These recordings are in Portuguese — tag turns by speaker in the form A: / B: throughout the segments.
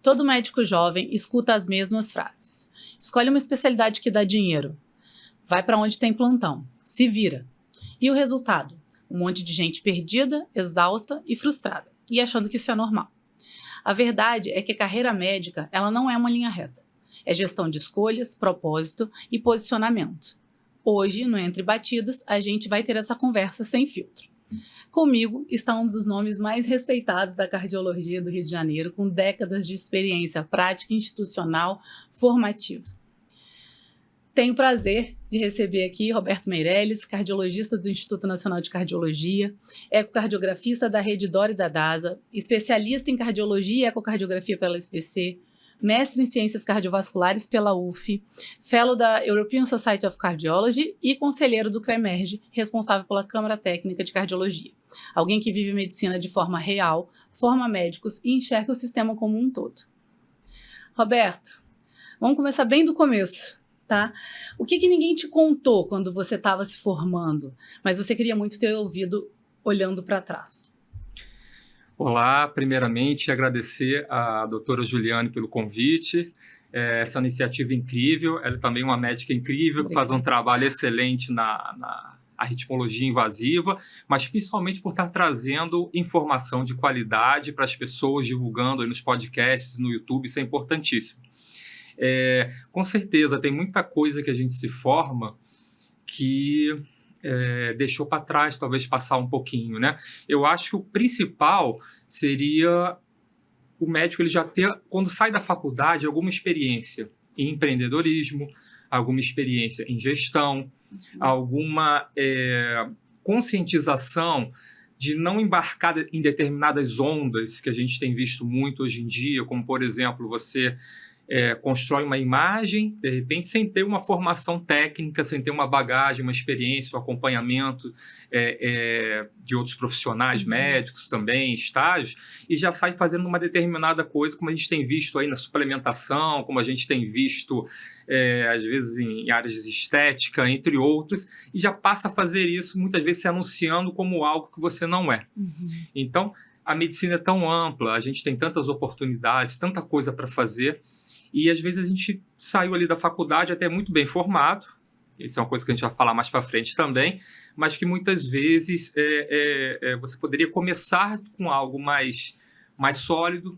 A: Todo médico jovem escuta as mesmas frases. Escolhe uma especialidade que dá dinheiro. Vai para onde tem plantão. Se vira. E o resultado? Um monte de gente perdida, exausta e frustrada. E achando que isso é normal. A verdade é que a carreira médica, ela não é uma linha reta. É gestão de escolhas, propósito e posicionamento. Hoje, no Entre Batidas, a gente vai ter essa conversa sem filtro. Comigo está um dos nomes mais respeitados da cardiologia do Rio de Janeiro, com décadas de experiência prática, institucional, formativa. Tenho o prazer de receber aqui Roberto Meirelles, cardiologista do Instituto Nacional de Cardiologia, ecocardiografista da Rede Dora e da DASA, especialista em cardiologia e ecocardiografia pela SBC, mestre em ciências cardiovasculares pela UF, fellow da European Society of Cardiology e conselheiro do CREMERGE, responsável pela Câmara Técnica de Cardiologia. Alguém que vive medicina de forma real, forma médicos e enxerga o sistema como um todo. Roberto, vamos começar bem do começo, tá? O que ninguém te contou quando você estava se formando, mas você queria muito ter ouvido olhando para trás?
B: Olá, primeiramente agradecer à doutora Juliane pelo convite, essa iniciativa incrível, ela é também uma médica incrível, que faz um trabalho excelente na arritmologia invasiva, mas principalmente por estar trazendo informação de qualidade para as pessoas, divulgando aí nos podcasts, no YouTube, isso é importantíssimo. Com certeza, tem muita coisa que a gente se forma que deixou para trás, talvez passar um pouquinho, né? Eu acho que o principal seria o médico ele já ter, quando sai da faculdade, alguma experiência em empreendedorismo, alguma experiência em gestão, alguma conscientização de não embarcar em determinadas ondas que a gente tem visto muito hoje em dia, como, por exemplo, você constrói uma imagem, de repente, sem ter uma formação técnica, sem ter uma bagagem, uma experiência, um acompanhamento de outros profissionais médicos também, estágios, e já sai fazendo uma determinada coisa, como a gente tem visto aí na suplementação, como a gente tem visto, às vezes, em áreas de estética, entre outros, e já passa a fazer isso, muitas vezes se anunciando como algo que você não é. Então, a medicina é tão ampla, a gente tem tantas oportunidades, tanta coisa para fazer, e às vezes a gente saiu ali da faculdade até muito bem formado, isso é uma coisa que a gente vai falar mais para frente também, mas que muitas vezes você poderia começar com algo mais sólido,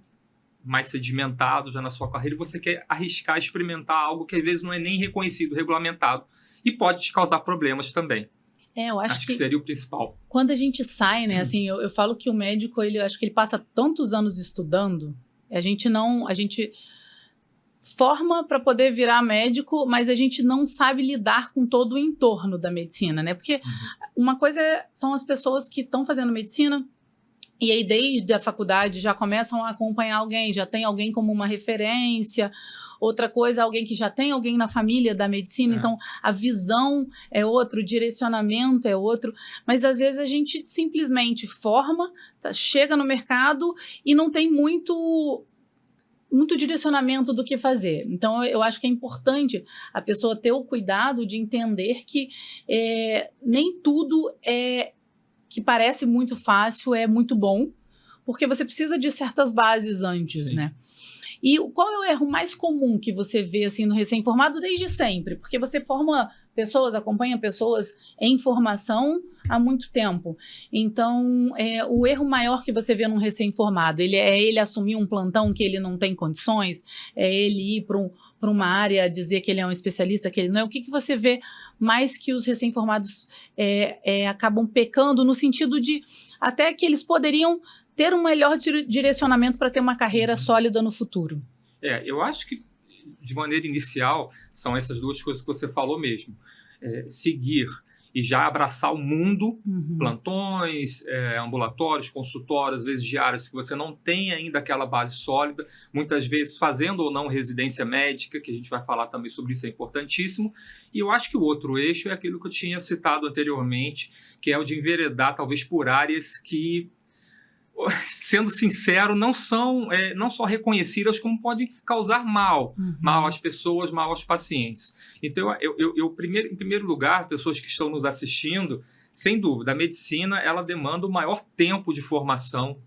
B: mais sedimentado já na sua carreira, e você quer arriscar, experimentar algo que às vezes não é nem reconhecido, regulamentado, e pode te causar problemas também.
A: Eu acho
B: que seria o principal.
A: Quando a gente sai, né, assim, eu falo que o médico, eu acho que ele passa tantos anos estudando, a gente forma para poder virar médico, mas a gente não sabe lidar com todo o entorno da medicina, né? Porque uma coisa são as pessoas que estão fazendo medicina e aí desde a faculdade já começam a acompanhar alguém, já tem alguém como uma referência. Outra coisa, alguém que já tem alguém na família da medicina, então a visão é outra, o direcionamento é outro, mas às vezes a gente simplesmente forma, chega no mercado e não tem muito direcionamento do que fazer. Então, eu acho que é importante a pessoa ter o cuidado de entender que nem tudo que parece muito fácil é muito bom, porque você precisa de certas bases antes,
B: Sim.
A: né? E qual é o erro mais comum que você vê assim, no recém-formado desde sempre? Porque você forma pessoas, acompanha pessoas em formação há muito tempo. Então, o erro maior que você vê num recém-formado, ele assumir um plantão que ele não tem condições, ele ir para uma área, dizer que ele é um especialista, que ele não é. O que você vê mais que os recém-formados acabam pecando, no sentido de até que eles poderiam ter um melhor direcionamento para ter uma carreira sólida no futuro?
B: Eu acho que, de maneira inicial, são essas duas coisas que você falou mesmo. Seguir e já abraçar o mundo, plantões, ambulatórios, consultórios, às vezes diários, que você não tem ainda aquela base sólida, muitas vezes fazendo ou não residência médica, que a gente vai falar também sobre isso, é importantíssimo. E eu acho que o outro eixo é aquilo que eu tinha citado anteriormente, que é o de enveredar, talvez, por áreas que, sendo sincero, não são não só reconhecidas, como podem causar mal às pessoas, mal aos pacientes. Então, em primeiro lugar, pessoas que estão nos assistindo, sem dúvida, a medicina ela demanda o maior tempo de formação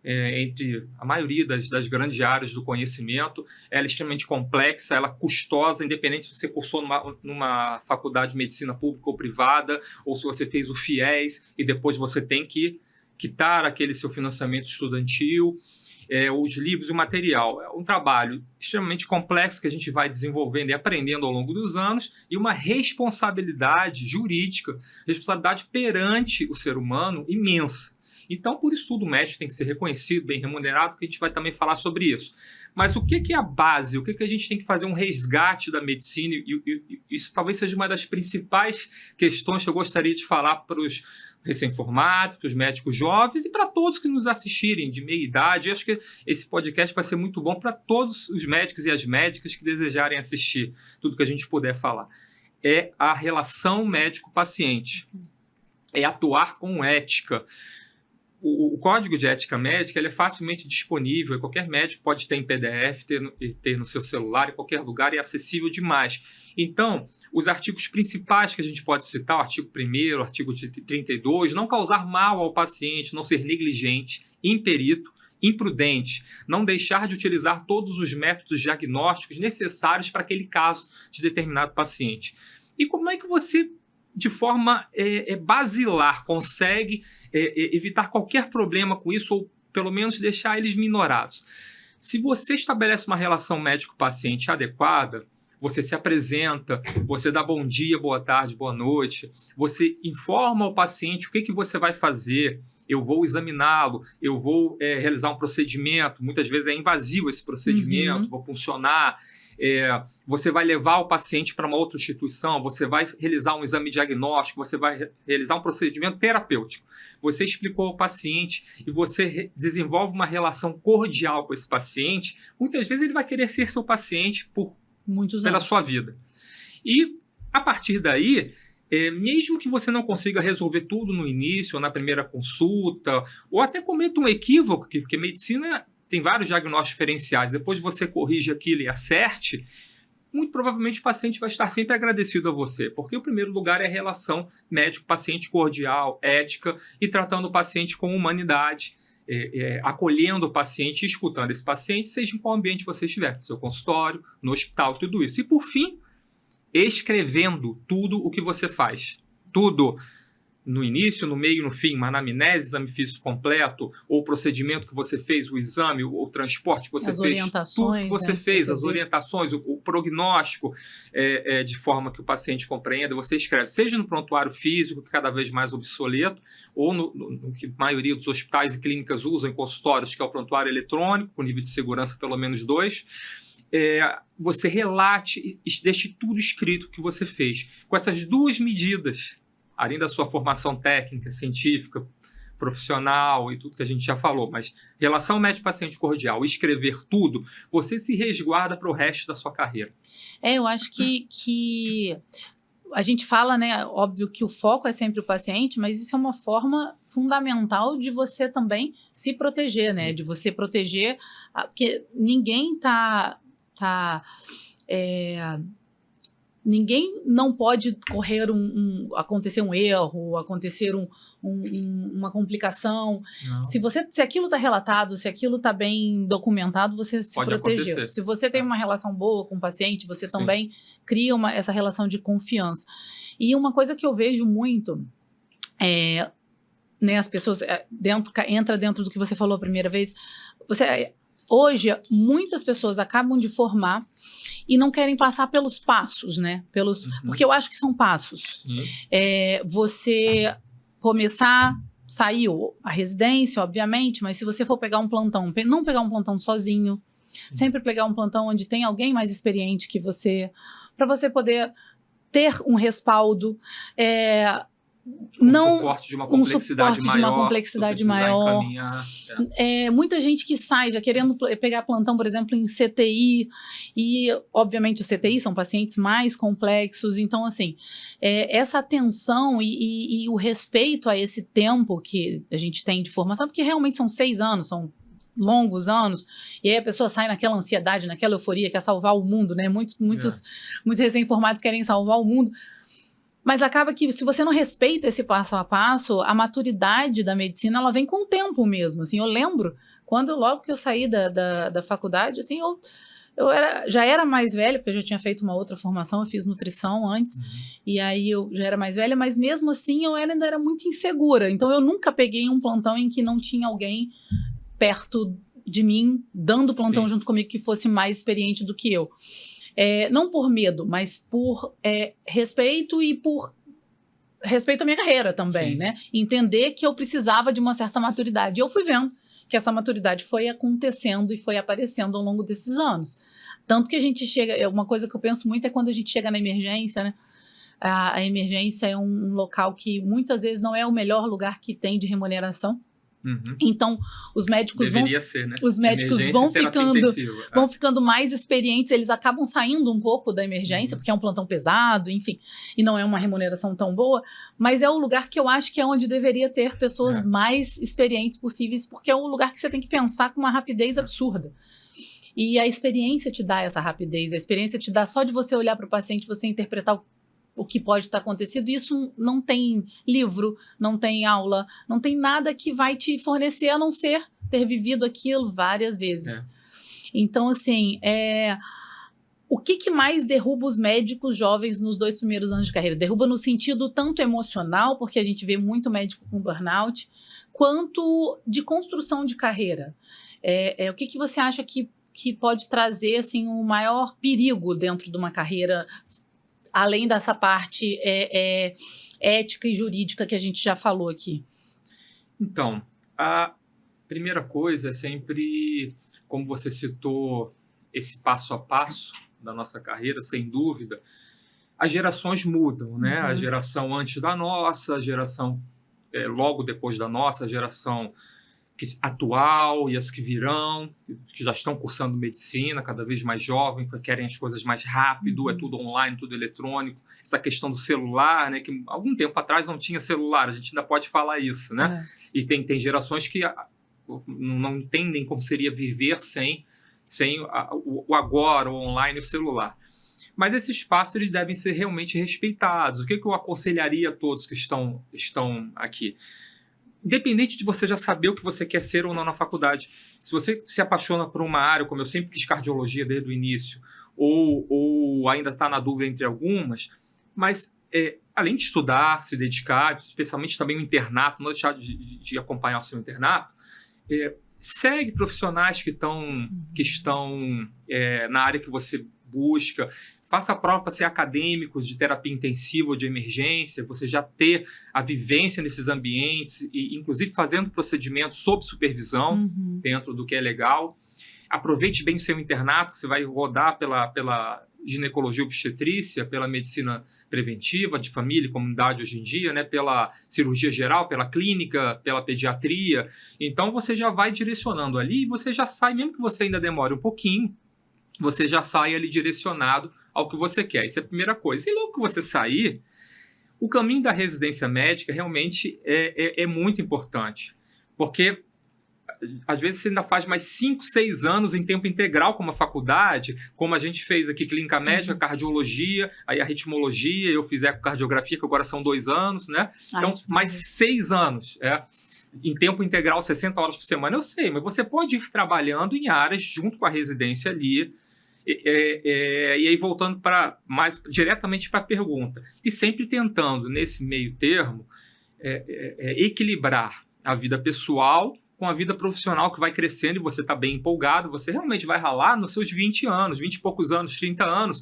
B: entre a maioria das grandes áreas do conhecimento. Ela é extremamente complexa, ela é custosa, independente se você cursou numa faculdade de medicina pública ou privada, ou se você fez o FIES e depois você tem que quitar aquele seu financiamento estudantil. Os livros e o material. É um trabalho extremamente complexo que a gente vai desenvolvendo e aprendendo ao longo dos anos, e uma responsabilidade jurídica, responsabilidade perante o ser humano imensa. Então, por isso tudo, o médico tem que ser reconhecido, bem remunerado, que a gente vai também falar sobre isso. Mas o que é a base? O que a gente tem que fazer um resgate da medicina? E isso talvez seja uma das principais questões que eu gostaria de falar para os recém-formados, para os médicos jovens e para todos que nos assistirem de meia idade. Eu acho que esse podcast vai ser muito bom para todos os médicos e as médicas que desejarem assistir tudo que a gente puder falar. É a relação médico-paciente. É atuar com ética. O Código de Ética Médica ele é facilmente disponível, qualquer médico pode ter em PDF, ter no seu celular, em qualquer lugar, e é acessível demais. Então, os artigos principais que a gente pode citar, o artigo 1º, o artigo 32, não causar mal ao paciente, não ser negligente, imperito, imprudente, não deixar de utilizar todos os métodos diagnósticos necessários para aquele caso de determinado paciente. E como é que você, de forma basilar, consegue evitar qualquer problema com isso, ou pelo menos deixar eles minorados? Se você estabelece uma relação médico-paciente adequada, você se apresenta, você dá bom dia, boa tarde, boa noite, você informa ao paciente o que você vai fazer, eu vou examiná-lo, eu vou realizar um procedimento, muitas vezes é invasivo esse procedimento, vou puncionar, você vai levar o paciente para uma outra instituição, você vai realizar um exame diagnóstico, você vai realizar um procedimento terapêutico. Você explicou ao paciente e você desenvolve uma relação cordial com esse paciente. Muitas vezes ele vai querer ser seu paciente pela sua vida. E, a partir daí, mesmo que você não consiga resolver tudo no início, ou na primeira consulta, ou até cometa um equívoco, porque medicina tem vários diagnósticos diferenciais, depois você corrige aquilo e acerte, muito provavelmente o paciente vai estar sempre agradecido a você, porque o primeiro lugar é a relação médico-paciente cordial, ética, e tratando o paciente com humanidade, acolhendo o paciente e escutando esse paciente, seja em qual ambiente você estiver, no seu consultório, no hospital, tudo isso. E, por fim, escrevendo tudo o que você faz. Tudo. No início, no meio, no fim, uma anamnese, exame físico completo, ou o procedimento que você fez, o exame, o transporte que você fez, tudo que você fez, as orientações, o prognóstico, de forma que o paciente compreenda, você escreve, seja no prontuário físico, que é cada vez mais obsoleto, ou no que a maioria dos hospitais e clínicas usam em consultórios, que é o prontuário eletrônico, com nível de segurança pelo menos 2, você relate e deixe tudo escrito que você fez. Com essas duas medidas, além da sua formação técnica, científica, profissional e tudo que a gente já falou, mas relação médico-paciente cordial, escrever tudo, você se resguarda para o resto da sua carreira.
A: Eu acho que a gente fala, né, óbvio que o foco é sempre o paciente, mas isso é uma forma fundamental de você também se proteger, né, de você proteger, porque ninguém ninguém não pode acontecer um erro, acontecer uma complicação. Se aquilo está relatado, se aquilo está bem documentado, você se protegeu. Acontecer. Se você tem uma relação boa com o paciente, você também cria essa relação de confiança. E uma coisa que eu vejo muito né, as pessoas entra dentro do que você falou a primeira vez. Hoje, muitas pessoas acabam de formar e não querem passar pelos passos, né? Porque eu acho que são passos. Você começar, saiu a residência, obviamente, mas se você for pegar um plantão, não pegar um plantão sozinho, sempre pegar um plantão onde tem alguém mais experiente que você, para você poder ter um respaldo,
B: suporte de uma complexidade maior.
A: Muita gente que sai já querendo pegar plantão, por exemplo, em CTI, e obviamente os CTI são pacientes mais complexos, então assim, essa atenção e o respeito a esse tempo que a gente tem de formação, porque realmente são 6 anos, são longos anos, e aí a pessoa sai naquela ansiedade, naquela euforia, quer salvar o mundo, né? Muitos recém-formados querem salvar o mundo. Mas acaba que, se você não respeita esse passo a passo, a maturidade da medicina, ela vem com o tempo mesmo, assim. Eu lembro, logo que eu saí da faculdade, assim, já era mais velha, porque eu já tinha feito uma outra formação, eu fiz nutrição antes, e aí eu já era mais velha, mas mesmo assim eu ainda era muito insegura. Então eu nunca peguei um plantão em que não tinha alguém perto de mim, dando plantão junto comigo, que fosse mais experiente do que eu. Não por medo, mas por respeito e por respeito à minha carreira também, né? Entender que eu precisava de uma certa maturidade. E eu fui vendo que essa maturidade foi acontecendo e foi aparecendo ao longo desses anos. Tanto que a gente chega... Uma coisa que eu penso muito é quando a gente chega na emergência, né? A emergência é um local que muitas vezes não é o melhor lugar que tem de remuneração. Então, os médicos vão ficando mais experientes, eles acabam saindo um pouco da emergência, porque é um plantão pesado, enfim, e não é uma remuneração tão boa, mas é o lugar que eu acho que é onde deveria ter pessoas mais experientes possíveis, porque é um lugar que você tem que pensar com uma rapidez absurda. E a experiência te dá essa rapidez, a experiência te dá só de você olhar para o paciente, você interpretar o que pode estar acontecendo. Isso não tem livro, não tem aula, não tem nada que vai te fornecer, a não ser ter vivido aquilo várias vezes. Então, assim, o que mais derruba os médicos jovens nos 2 primeiros anos de carreira? Derruba no sentido tanto emocional, porque a gente vê muito médico com burnout, quanto de construção de carreira. O que você acha que pode trazer, assim, o maior perigo dentro de uma carreira, além dessa parte ética e jurídica que a gente já falou aqui?
B: Então, a primeira coisa é sempre, como você citou, esse passo a passo da nossa carreira, sem dúvida, as gerações mudam, né? A geração antes da nossa, a geração logo depois da nossa, a geração atual e as que virão, que já estão cursando medicina, cada vez mais jovem, que querem as coisas mais rápido, é tudo online, tudo eletrônico. Essa questão do celular, né, que algum tempo atrás não tinha celular, a gente ainda pode falar isso, né? E tem gerações que não entendem como seria viver sem o agora, o online e o celular. Mas esses passos eles devem ser realmente respeitados. O que eu aconselharia a todos que estão aqui? Independente de você já saber o que você quer ser ou não na faculdade, se você se apaixona por uma área, como eu sempre quis cardiologia desde o início, ou ainda está na dúvida entre algumas, mas além de estudar, se dedicar, especialmente também o internato, não deixar de acompanhar o seu internato, segue profissionais que estão na área que você busca, faça a prova para ser acadêmico de terapia intensiva ou de emergência, você já ter a vivência nesses ambientes, e inclusive fazendo procedimentos sob supervisão, dentro do que é legal. Aproveite bem o seu internato, que você vai rodar pela ginecologia obstetrícia, pela medicina preventiva, de família e comunidade hoje em dia, né, pela cirurgia geral, pela clínica, pela pediatria. Então você já vai direcionando ali e você já sai, mesmo que você ainda demore um pouquinho, você já sai ali direcionado ao que você quer. Isso é a primeira coisa. E logo que você sair, o caminho da residência médica realmente é muito importante. Porque, às vezes, você ainda faz mais 5, 6 anos em tempo integral como a faculdade, como a gente fez aqui, clínica médica, cardiologia, aí a ritmologia, eu fiz ecocardiografia, que agora são 2 anos, né? Então, mais 6 anos, em tempo integral, 60 horas por semana, eu sei, mas você pode ir trabalhando em áreas junto com a residência ali. E aí, voltando mais diretamente para a pergunta, e sempre tentando, nesse meio termo, equilibrar a vida pessoal com a vida profissional, que vai crescendo e você está bem empolgado, você realmente vai ralar nos seus 20 anos, 20 e poucos anos, 30 anos.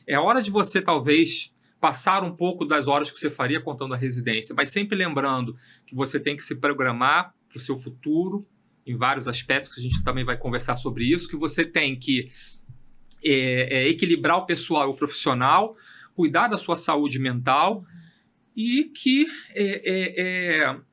B: É hora de você, talvez, passar um pouco das horas que você faria contando a residência, mas sempre lembrando que você tem que se programar para o seu futuro, em vários aspectos, que a gente também vai conversar sobre isso, que você tem que equilibrar o pessoal e o profissional, cuidar da sua saúde mental e que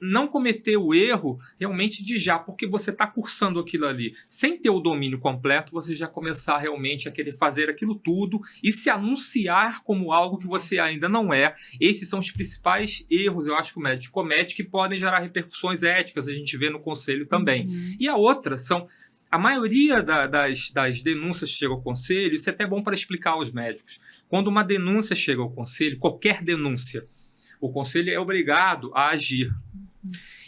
B: não cometer o erro realmente de porque você está cursando aquilo ali, sem ter o domínio completo, você já começar realmente a querer fazer aquilo tudo e se anunciar como algo que você ainda não é. Esses são os principais erros, eu acho, que o médico comete, que podem gerar repercussões éticas, a gente vê no conselho também. E a outra são A maioria das denúncias que chegam ao conselho, isso é até bom para explicar aos médicos. Quando uma denúncia chega ao conselho, qualquer denúncia, o conselho é obrigado a agir.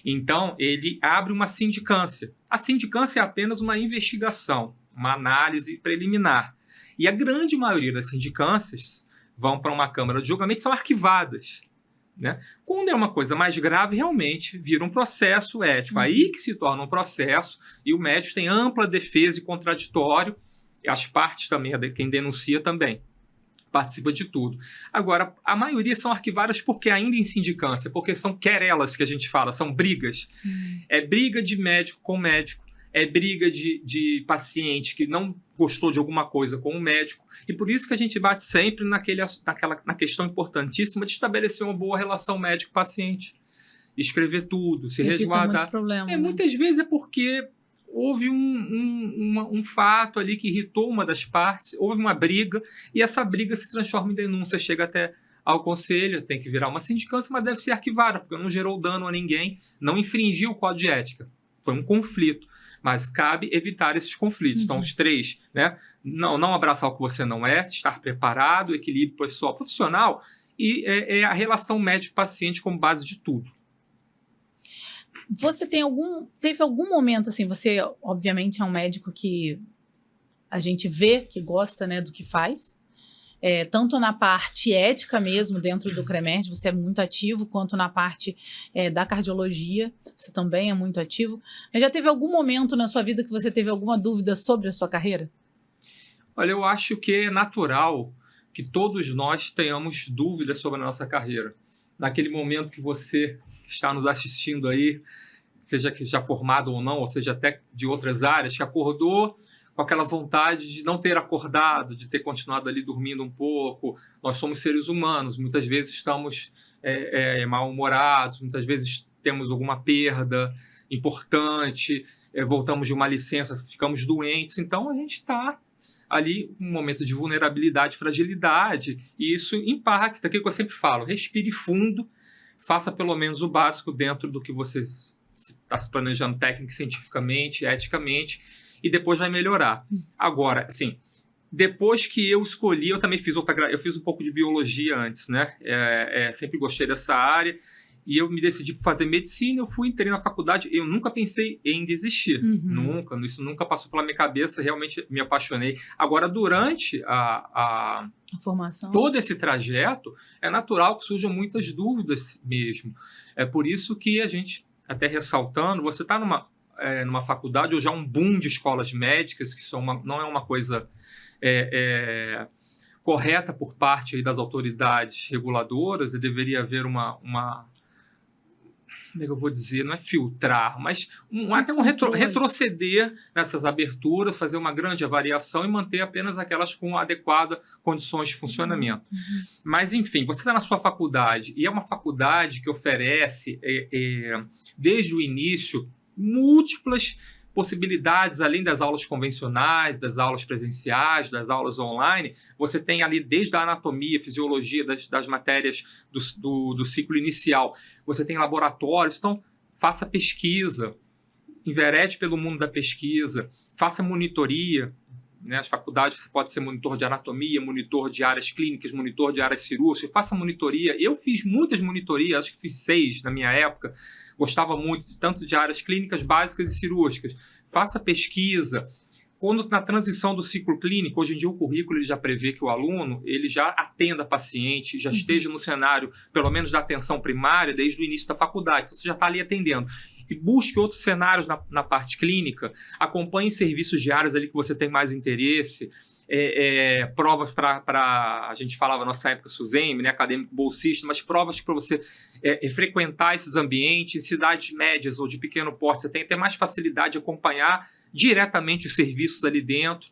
B: Então, ele abre uma sindicância. A sindicância é apenas uma investigação, uma análise preliminar. E a grande maioria das sindicâncias vão para uma câmara de julgamento e são arquivadas. Né? Quando é uma coisa mais grave, realmente vira um processo ético. Aí que se torna um processo e o médico tem ampla defesa e contraditório. E as partes também, quem denuncia também participa de tudo. Agora, a maioria são arquivadas porque ainda em sindicância, porque são querelas que a gente fala, são brigas. É briga de médico com médico, é briga de paciente que não gostou de alguma coisa com o médico, e por isso que a gente bate sempre na questão importantíssima de estabelecer uma boa relação médico-paciente, escrever tudo, se resguardar. Muitas vezes é porque houve um fato ali que irritou uma das partes, houve uma briga, e essa briga se transforma em denúncia, chega até ao conselho, tem que virar uma sindicância, mas deve ser arquivada, porque não gerou dano a ninguém, não infringiu o código de ética, foi um conflito. Mas cabe evitar esses conflitos. Então, os três, né? Não abraçar o que você não é, estar preparado, equilíbrio pessoal profissional e a relação médico-paciente como base de tudo.
A: Você teve algum momento, assim, você obviamente é um médico que a gente vê que gosta, né, do que faz, tanto na parte ética mesmo, dentro do CREMERD, você é muito ativo, quanto na parte da cardiologia, você também é muito ativo. Mas já teve algum momento na sua vida que você teve alguma dúvida sobre a sua carreira?
B: Olha, eu acho que é natural que todos nós tenhamos dúvidas sobre a nossa carreira. Naquele momento que você está nos assistindo aí, seja que já formado ou não, ou seja até de outras áreas, que acordou com aquela vontade de não ter acordado, de ter continuado ali dormindo um pouco. Nós somos seres humanos, muitas vezes estamos mal-humorados, muitas vezes temos alguma perda importante, voltamos de uma licença, ficamos doentes, então a gente está ali um momento de vulnerabilidade, fragilidade, e isso impacta, aquilo que eu sempre falo, respire fundo, faça pelo menos o básico dentro do que você está se planejando técnica, cientificamente, eticamente, e depois vai melhorar. Agora, assim, depois que eu escolhi, eu também fiz eu fiz um pouco de biologia antes, né? Sempre gostei dessa área, e eu me decidi por fazer medicina, entrei na faculdade, eu nunca pensei em desistir, isso nunca passou pela minha cabeça, realmente me apaixonei. Agora, durante a
A: formação,
B: todo esse trajeto, é natural que surjam muitas dúvidas mesmo. É por isso que a gente, até ressaltando, você está numa faculdade, ou já um boom de escolas médicas, que não é uma coisa correta por parte aí das autoridades reguladoras, e deveria haver como é que eu vou dizer, não é filtrar, mas retroceder nessas aberturas, fazer uma grande avaliação e manter apenas aquelas com adequadas condições de funcionamento. Mas, enfim, você está na sua faculdade, e é uma faculdade que oferece, desde o início, múltiplas possibilidades, além das aulas convencionais, das aulas presenciais, das aulas online. Você tem ali desde a anatomia, fisiologia, das matérias do ciclo inicial. Você tem laboratórios, então faça pesquisa, enverede pelo mundo da pesquisa, faça monitoria. Né? As faculdades, você pode ser monitor de anatomia, monitor de áreas clínicas, monitor de áreas cirúrgicas, faça monitoria. Eu fiz muitas monitorias, acho que fiz 6 na minha época, gostava muito tanto de áreas clínicas básicas e cirúrgicas. Faça pesquisa. Quando na transição do ciclo clínico, hoje em dia o currículo ele já prevê que o aluno ele já atenda paciente, já esteja no cenário, pelo menos da atenção primária, desde o início da faculdade. Então, você já está ali atendendo. E busque outros cenários na parte clínica, acompanhe serviços de áreas ali que você tem mais interesse, provas para, a gente falava na nossa época, SUSEM, né, acadêmico bolsista, mas provas para você frequentar esses ambientes, em cidades médias ou de pequeno porte, você tem até mais facilidade de acompanhar diretamente os serviços ali dentro.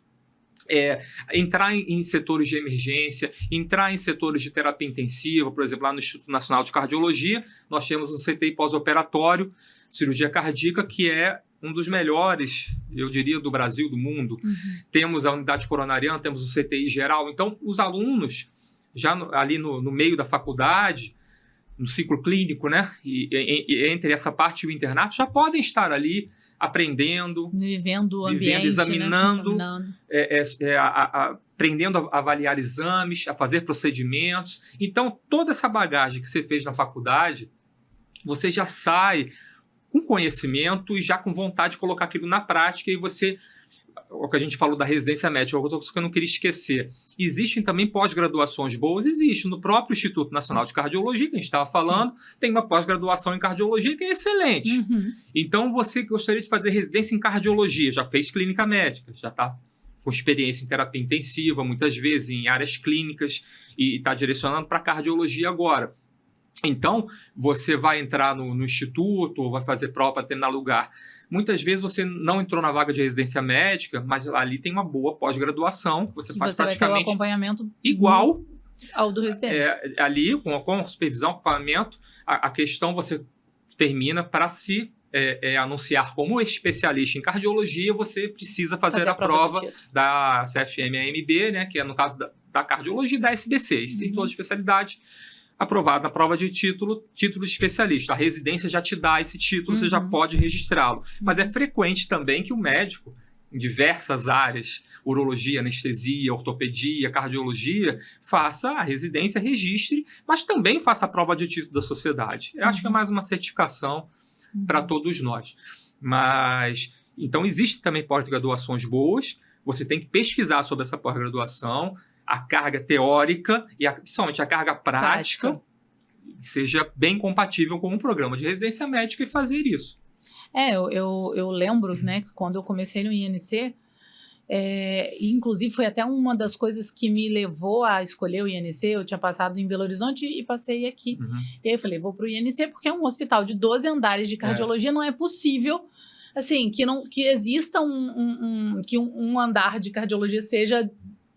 B: Entrar em setores de emergência, entrar em setores de terapia intensiva, por exemplo, lá no Instituto Nacional de Cardiologia, nós temos um CTI pós-operatório, cirurgia cardíaca, que é um dos melhores, eu diria, do Brasil, do mundo. Temos a unidade coronariana, temos o CTI geral. Então, os alunos, já ali no meio da faculdade, no ciclo clínico, né? E entre essa parte e o internato, já podem estar ali aprendendo,
A: vivendo o ambiente,
B: examinando,
A: né?
B: aprendendo a avaliar exames, a fazer procedimentos. Então, toda essa bagagem que você fez na faculdade, você já sai com conhecimento e já com vontade de colocar aquilo na prática, e você, o que a gente falou da residência médica, outra coisa que eu não queria esquecer. Existem também pós-graduações boas, existe. No próprio Instituto Nacional de Cardiologia, que a gente estava falando, tem uma pós-graduação em cardiologia que é excelente. Então, você gostaria de fazer residência em cardiologia, já fez clínica médica, já está com experiência em terapia intensiva, muitas vezes em áreas clínicas, e está direcionando para cardiologia agora. Então, você vai entrar no instituto, ou vai fazer prova para terminar lugar. Muitas vezes você não entrou na vaga de residência médica, mas ali tem uma boa pós-graduação, que você faz praticamente
A: vai ter um acompanhamento
B: igual
A: ao do residente.
B: Ali, com supervisão, acompanhamento, a questão você termina para se anunciar como especialista em cardiologia, você precisa fazer a prova da CFM-AMB, né, que é no caso da cardiologia e da SBC. Isso tem toda a especialidade aprovado na prova de título de especialista. A residência já te dá esse título, você já pode registrá-lo. Mas é frequente também que o médico, em diversas áreas, urologia, anestesia, ortopedia, cardiologia, faça a residência, registre, mas também faça a prova de título da sociedade. Eu acho que é mais uma certificação para todos nós. Mas, então, existem também pós-graduações boas, você tem que pesquisar sobre essa pós-graduação, a carga teórica e principalmente a carga prática seja bem compatível com um programa de residência médica, e fazer isso.
A: Eu lembro, né, que quando eu comecei no INC, inclusive foi até uma das coisas que me levou a escolher o INC. Eu tinha passado em Belo Horizonte e passei aqui. E aí eu falei, vou para o INC porque é um hospital de 12 andares de cardiologia, não é possível assim, que exista um andar de cardiologia seja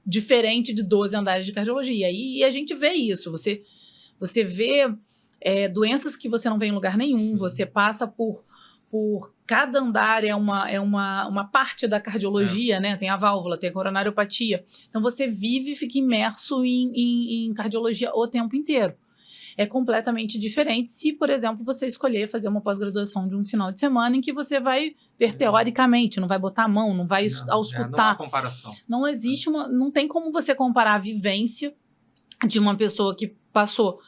A: diferente de 12 andares de cardiologia. E a gente vê isso. Você vê doenças que você não vê em lugar nenhum. Sim. Você passa por cada andar é uma parte da cardiologia, né? Tem a válvula, tem a coronariopatia. Então, você vive e fica imerso em cardiologia o tempo inteiro. É completamente diferente se, por exemplo, você escolher fazer uma pós-graduação de um final de semana em que você vai ver teoricamente, não vai botar a mão, não vai auscultar. Não há
B: comparação.
A: Não existe não tem como você comparar a vivência de uma pessoa que passou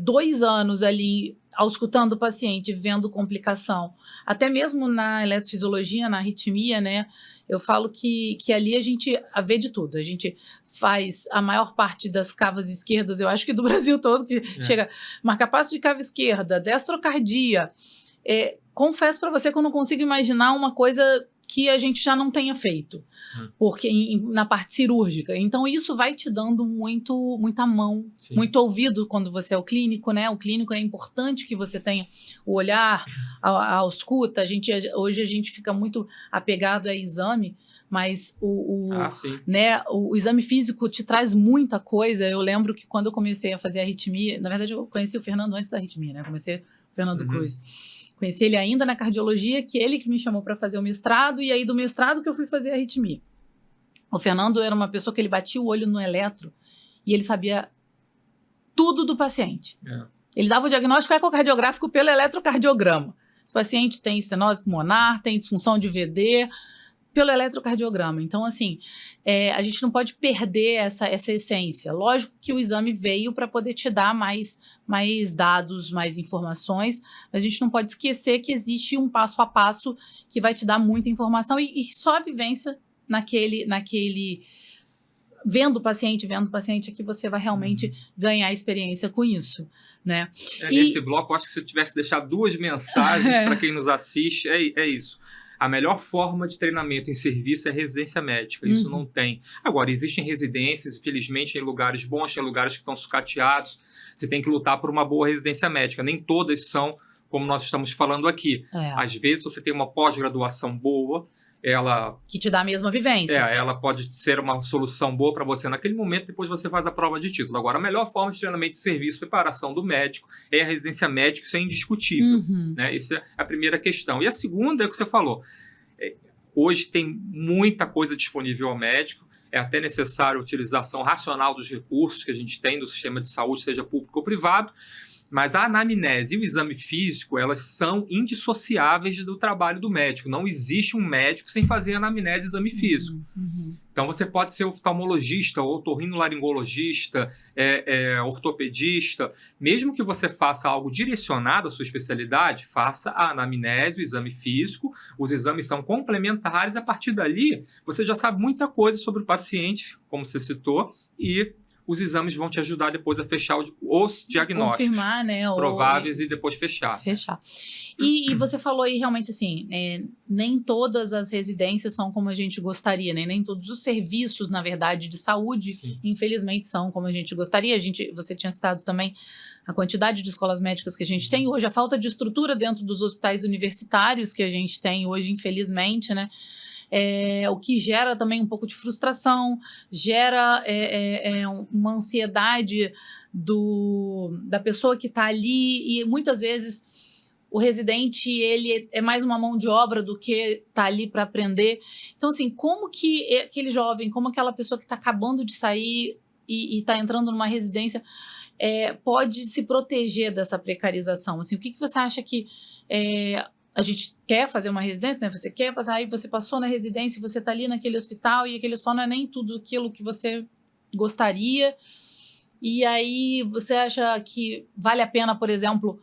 A: 2 anos ali auscultando o paciente, vendo complicação, até mesmo na eletrofisiologia, na arritmia, né? Eu falo que ali a gente vê de tudo. A gente faz a maior parte das cavas esquerdas, eu acho que do Brasil todo, que chega marca-passo de cava esquerda, destrocardia. Confesso para você que eu não consigo imaginar uma coisa que a gente já não tenha feito, porque na parte cirúrgica. Então, isso vai te dando muita mão, Sim. muito ouvido quando você é o clínico, né? O clínico é importante que você tenha o olhar, a ausculta. Hoje a gente fica muito apegado a exame, mas o exame físico te traz muita coisa. Eu lembro que quando eu comecei a fazer arritmia, na verdade eu conheci o Fernando antes da arritmia, né? Comecei o Fernando Cruz. Conheci ele ainda na cardiologia, que ele que me chamou para fazer o mestrado, e aí do mestrado que eu fui fazer a arritmia. O Fernando era uma pessoa que ele batia o olho no eletro e ele sabia tudo do paciente. Ele dava o diagnóstico ecocardiográfico pelo eletrocardiograma. Esse paciente tem estenose pulmonar, tem disfunção de VD, pelo eletrocardiograma. Então, assim, a gente não pode perder essa essência. Lógico que o exame veio para poder te dar mais dados, mais informações, mas a gente não pode esquecer que existe um passo a passo que vai te dar muita informação e só a vivência naquele vendo o paciente é que você vai realmente ganhar experiência com isso, né?
B: Nesse bloco, eu acho que se eu tivesse deixado 2 mensagens para quem nos assiste, é isso. A melhor forma de treinamento em serviço é residência médica. Isso não tem. Agora, existem residências, infelizmente, em lugares bons, tem lugares que estão sucateados. Você tem que lutar por uma boa residência médica. Nem todas são como nós estamos falando aqui. Às vezes, você tem uma pós-graduação boa,
A: que te dá a mesma vivência.
B: Ela pode ser uma solução boa para você naquele momento, depois você faz a prova de título. Agora, a melhor forma de treinamento de serviço, preparação do médico, é a residência médica, isso é indiscutível. Né? Essa é a primeira questão. E a segunda é o que você falou. Hoje tem muita coisa disponível ao médico, é até necessário a utilização racional dos recursos que a gente tem do sistema de saúde, seja público ou privado, Mas a anamnese e o exame físico, elas são indissociáveis do trabalho do médico. Não existe um médico sem fazer anamnese e exame físico. Então, você pode ser oftalmologista, otorrinolaringologista, ortopedista. Mesmo que você faça algo direcionado à sua especialidade, faça a anamnese, o exame físico. Os exames são complementares. A partir dali, você já sabe muita coisa sobre o paciente, como você citou, e os exames vão te ajudar depois a fechar os diagnósticos.
A: Confirmar, né?
B: Prováveis e depois fechar.
A: Fechar. E você falou aí realmente assim, nem todas as residências são como a gente gostaria, né? Nem todos os serviços, na verdade, de saúde,
B: Sim.
A: infelizmente, são como a gente gostaria. Você tinha citado também a quantidade de escolas médicas que a gente tem hoje, a falta de estrutura dentro dos hospitais universitários que a gente tem hoje, infelizmente, né? O que gera também um pouco de frustração, gera uma ansiedade da pessoa que está ali, e muitas vezes o residente ele é mais uma mão de obra do que está ali para aprender. Então, assim, como que aquele jovem, como aquela pessoa que está acabando de sair e está entrando numa residência pode se proteger dessa precarização? Assim, o que você acha que a gente quer fazer uma residência, né? Você quer passar, aí você passou na residência, você está ali naquele hospital, e aquele hospital não é nem tudo aquilo que você gostaria. E aí você acha que vale a pena, por exemplo,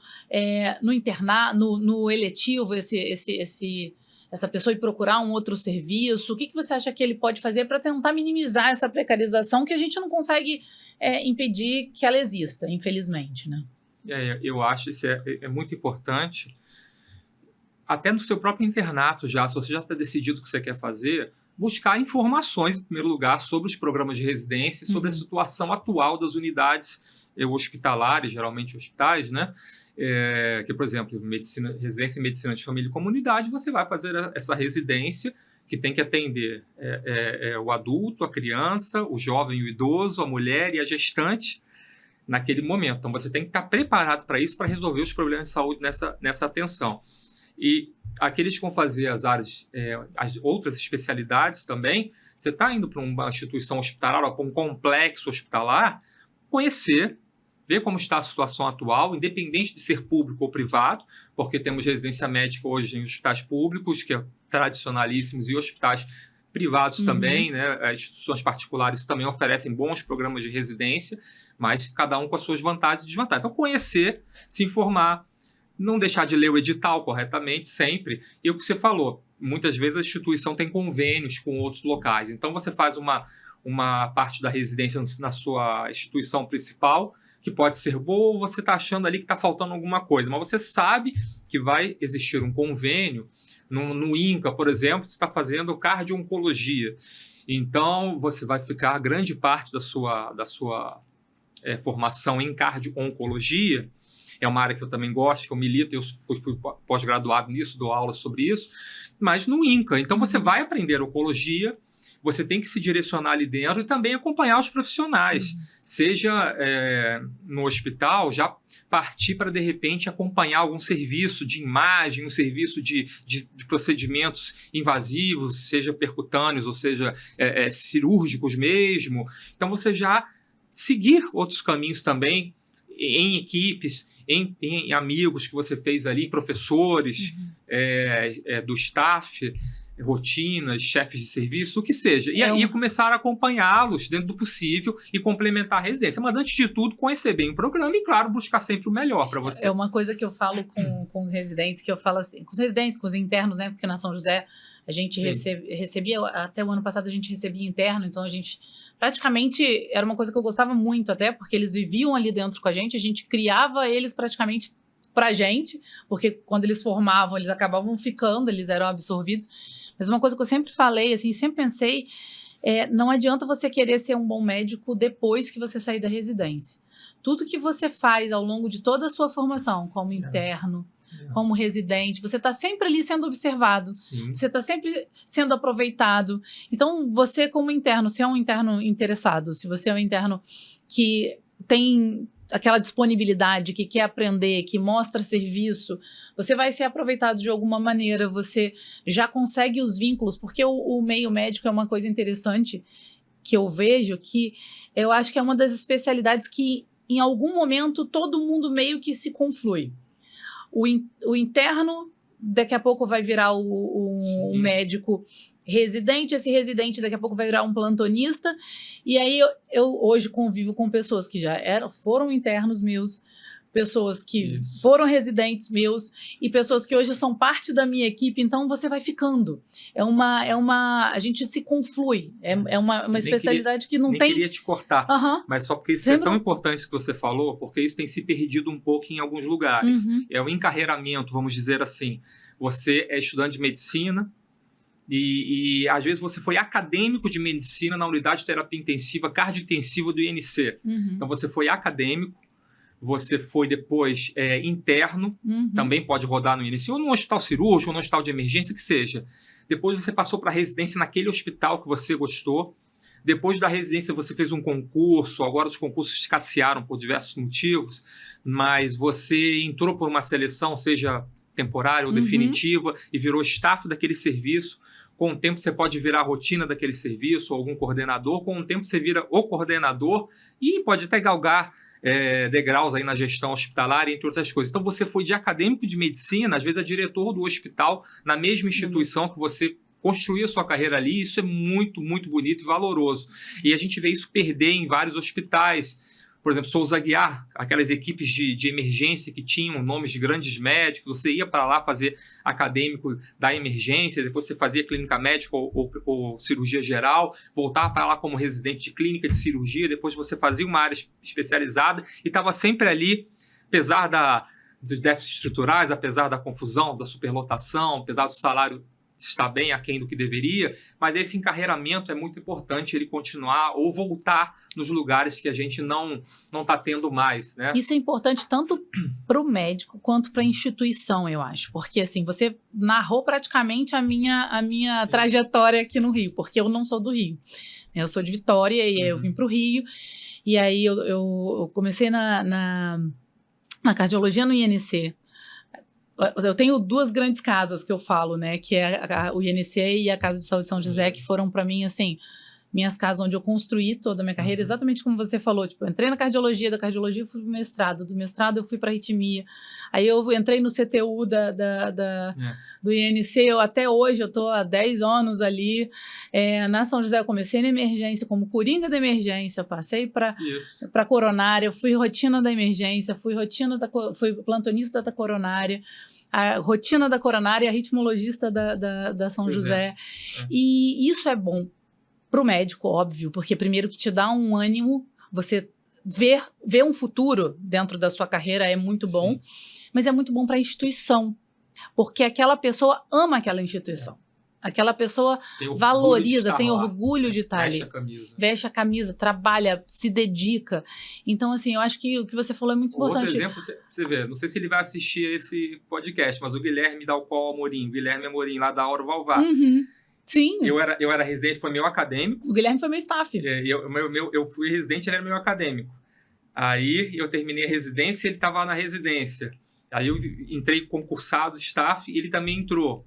A: no eletivo, essa pessoa ir procurar um outro serviço? O que você acha que ele pode fazer para tentar minimizar essa precarização que a gente não consegue impedir que ela exista, infelizmente, né?
B: Eu acho que isso é muito importante. Até no seu próprio internato já, se você já está decidido o que você quer fazer, buscar informações, em primeiro lugar, sobre os programas de residência e sobre a situação atual das unidades hospitalares, geralmente hospitais, né? Que, por exemplo, residência em medicina de família e comunidade, você vai fazer essa residência que tem que atender o adulto, a criança, o jovem, o idoso, a mulher e a gestante naquele momento. Então, você tem que estar preparado para isso, para resolver os problemas de saúde nessa atenção. E aqueles que vão fazer as áreas, as outras especialidades também, você está indo para uma instituição hospitalar, ou para um complexo hospitalar, conhecer, ver como está a situação atual, independente de ser público ou privado, porque temos residência médica hoje em hospitais públicos, que é tradicionalíssimos, e hospitais privados também, né? As instituições particulares também oferecem bons programas de residência, mas cada um com as suas vantagens e desvantagens. Então, conhecer, se informar, não deixar de ler o edital corretamente, sempre. E o que você falou, muitas vezes a instituição tem convênios com outros locais. Então, você faz uma parte da residência na sua instituição principal, que pode ser boa, ou você está achando ali que está faltando alguma coisa. Mas você sabe que vai existir um convênio. No INCA, por exemplo, você está fazendo cardio-oncologia. Então, você vai ficar grande parte da sua formação em cardio-oncologia. É uma área que eu também gosto, que eu milito, eu fui pós-graduado nisso, dou aulas sobre isso, mas no INCA. Então, você vai aprender oncologia, você tem que se direcionar ali dentro e também acompanhar os profissionais. Seja no hospital, já partir para, de repente, acompanhar algum serviço de imagem, um serviço de procedimentos invasivos, seja percutâneos ou seja cirúrgicos mesmo. Então, você já seguir outros caminhos também, em equipes, em amigos que você fez ali, professores do staff, rotinas, chefes de serviço, o que seja. E aí começar a acompanhá-los dentro do possível e complementar a residência. Mas, antes de tudo, conhecer bem o programa e, claro, buscar sempre o melhor para você.
A: É uma coisa que eu falo com os residentes, que eu falo assim, com os residentes, com os internos, né? Porque na São José a gente recebia, até o ano passado a gente recebia interno, então a gente praticamente, era uma coisa que eu gostava muito até, porque eles viviam ali dentro com a gente criava eles praticamente pra gente, porque quando eles formavam, eles acabavam ficando, eles eram absorvidos. Mas uma coisa que eu sempre falei, assim, sempre pensei, não adianta você querer ser um bom médico depois que você sair da residência. Tudo que você faz ao longo de toda a sua formação, como interno, como residente, você está sempre ali sendo observado.
B: Sim.
A: Você está sempre sendo aproveitado. Então, você como interno, se é um interno interessado, se você é um interno que tem aquela disponibilidade, que quer aprender, que mostra serviço, você vai ser aproveitado de alguma maneira, você já consegue os vínculos, porque o meio médico é uma coisa interessante que eu vejo, que eu acho que é uma das especialidades que em algum momento, todo mundo meio que se conflui. O interno, daqui a pouco vai virar um médico residente, esse residente daqui a pouco vai virar um plantonista, e aí eu hoje convivo com pessoas que já foram internos meus, pessoas que foram residentes meus e pessoas que hoje são parte da minha equipe, então você vai ficando. A gente se conflui, é uma especialidade que não tem...
B: Nem queria te cortar, mas só porque isso é tão importante que você falou, porque isso tem se perdido um pouco em alguns lugares. É o encarreiramento, vamos dizer assim. Você é estudante de medicina, e às vezes você foi acadêmico de medicina na unidade de terapia intensiva, cardiointensiva do INC. Então você foi acadêmico, você foi depois interno, também pode rodar no INC, ou no hospital cirúrgico, ou no hospital de emergência, que seja. Depois você passou para a residência naquele hospital que você gostou. Depois da residência você fez um concurso, agora os concursos escassearam por diversos motivos, mas você entrou por uma seleção, seja temporária ou definitiva, e virou staff daquele serviço. Com o tempo você pode virar a rotina daquele serviço, ou algum coordenador. Com o tempo você vira o coordenador e pode até galgar degraus aí na gestão hospitalar, entre outras coisas. Então você foi de acadêmico de medicina, às vezes é diretor do hospital, na mesma instituição que você construiu a sua carreira ali. Isso é muito, muito bonito e valoroso. E a gente vê isso perder em vários hospitais. Por exemplo, Souza Aguiar, aquelas equipes de emergência que tinham nomes de grandes médicos, você ia para lá fazer acadêmico da emergência, depois você fazia clínica médica ou cirurgia geral, voltava para lá como residente de clínica de cirurgia, depois você fazia uma área especializada e estava sempre ali, apesar dos déficits estruturais, apesar da confusão, da superlotação, apesar do salário está bem aquém do que deveria, mas esse encarreiramento é muito importante, ele continuar ou voltar nos lugares que a gente não está tendo mais, né?
A: Isso é importante tanto para o médico quanto para a instituição, eu acho, porque assim, você narrou praticamente a minha trajetória aqui no Rio, porque eu não sou do Rio, eu sou de Vitória e eu vim para o Rio, e aí eu comecei na cardiologia no INC. Eu tenho duas grandes casas que eu falo, né, que é o INC e a Casa de Saúde São José, que foram para mim, assim, minhas casas onde eu construí toda a minha carreira, exatamente como você falou, tipo, eu entrei na cardiologia, da cardiologia eu fui pro mestrado, do mestrado eu fui para arritmia, aí eu entrei no CTU do INC, até hoje eu tô há 10 anos ali, na São José eu comecei na emergência, como coringa da emergência, passei para coronária, fui rotina da emergência, fui plantonista da coronária, a rotina da coronária, a ritmologista da São José. E isso é bom para o médico, óbvio, porque primeiro que te dá um ânimo, você ver um futuro dentro da sua carreira é muito bom, mas é muito bom para a instituição, porque aquela pessoa ama aquela instituição. Aquela pessoa valoriza, tem orgulho de estar ali. Veste a camisa, trabalha, se dedica. Então, assim, eu acho que o que você falou é muito importante.
B: Outro exemplo, você vê, não sei se ele vai assistir esse podcast, mas o Guilherme Dalcol Amorim, Guilherme Amorim, lá da Auro Valvar.
A: Sim.
B: Eu era residente, foi meu acadêmico.
A: O Guilherme foi meu staff.
B: Eu fui residente, ele era meu acadêmico. Aí eu terminei a residência e ele estava na residência. Aí eu entrei concursado, staff, e ele também entrou.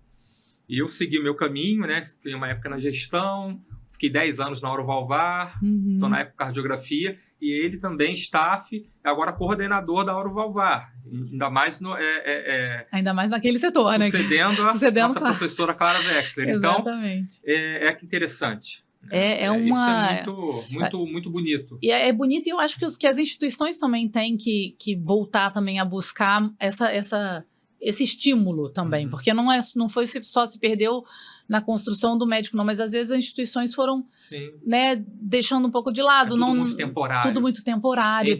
B: E eu segui o meu caminho, né? Fui uma época na gestão, fiquei 10 anos na Auro Valvar, estou na época de cardiografia, e ele também, staff, é agora coordenador da Auro Valvar. Ainda mais,
A: ainda mais naquele setor,
B: sucedendo a nossa professora Clara Wexler.
A: Exatamente.
B: Então, que interessante. Isso é muito bonito.
A: E é bonito, e eu acho que as instituições também têm que voltar também a buscar esse estímulo também, porque não foi só se perdeu na construção do médico, não, mas às vezes as instituições foram, né, deixando um pouco de lado.
B: Tudo muito temporário.
A: Tudo muito temporário,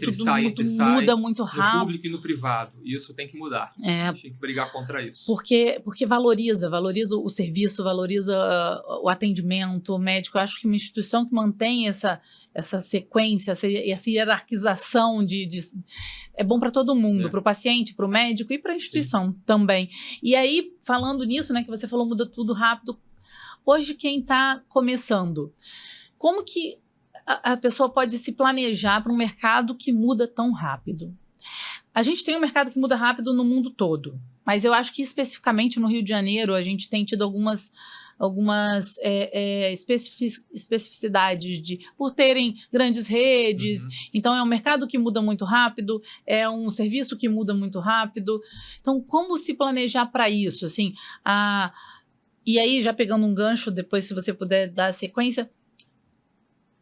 A: muda muito rápido.
B: No público e no privado. Isso tem que mudar. A gente tem que brigar contra isso.
A: Porque valoriza o serviço, valoriza o atendimento, o médico. Eu acho que uma instituição que mantém essa sequência, essa hierarquização é bom para todo mundo, para o paciente, para o médico e para a instituição também. E aí, falando nisso, né, que você falou, muda tudo rápido. Hoje, quem está começando, como que a pessoa pode se planejar para um mercado que muda tão rápido? A gente tem um mercado que muda rápido no mundo todo, mas eu acho que especificamente no Rio de Janeiro a gente tem tido algumas especificidades por terem grandes redes. Então, é um mercado que muda muito rápido, é um serviço que muda muito rápido. Então, como se planejar para isso? Assim, e aí, já pegando um gancho, depois, se você puder dar a sequência,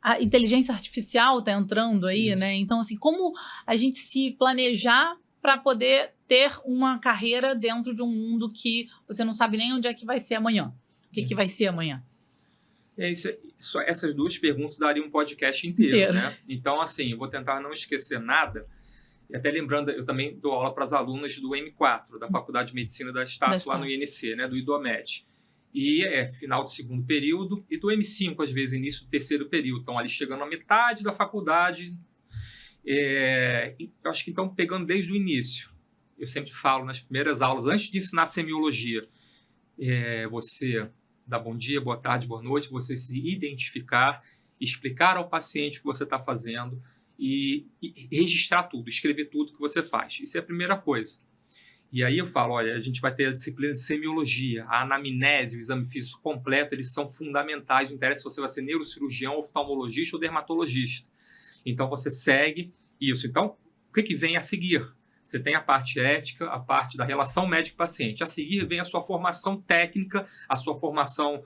A: a inteligência artificial está entrando aí, né? Então, assim, como a gente se planejar para poder ter uma carreira dentro de um mundo que você não sabe nem onde é que vai ser amanhã? O que vai ser amanhã?
B: Essas duas perguntas dariam um podcast inteiro, né? Então, assim, eu vou tentar não esquecer nada. E até lembrando, eu também dou aula para as alunas do M4, da Faculdade de Medicina da Estácio, lá no INC, né? Do IDOMED. E é final de segundo período, e do M5, às vezes, início do terceiro período. Estão ali chegando à metade da faculdade. Eu acho que estão pegando desde o início. Eu sempre falo nas primeiras aulas, antes de ensinar semiologia, você dá bom dia, boa tarde, boa noite, você se identificar, explicar ao paciente o que você está fazendo e registrar tudo, escrever tudo que você faz. Isso é a primeira coisa. E aí eu falo, olha, a gente vai ter a disciplina de semiologia, a anamnese, o exame físico completo, eles são fundamentais, não interessa se você vai ser neurocirurgião, oftalmologista ou dermatologista. Então, você segue isso. Então, o que vem a seguir? Você tem a parte ética, a parte da relação médico-paciente. A seguir vem a sua formação técnica, a sua formação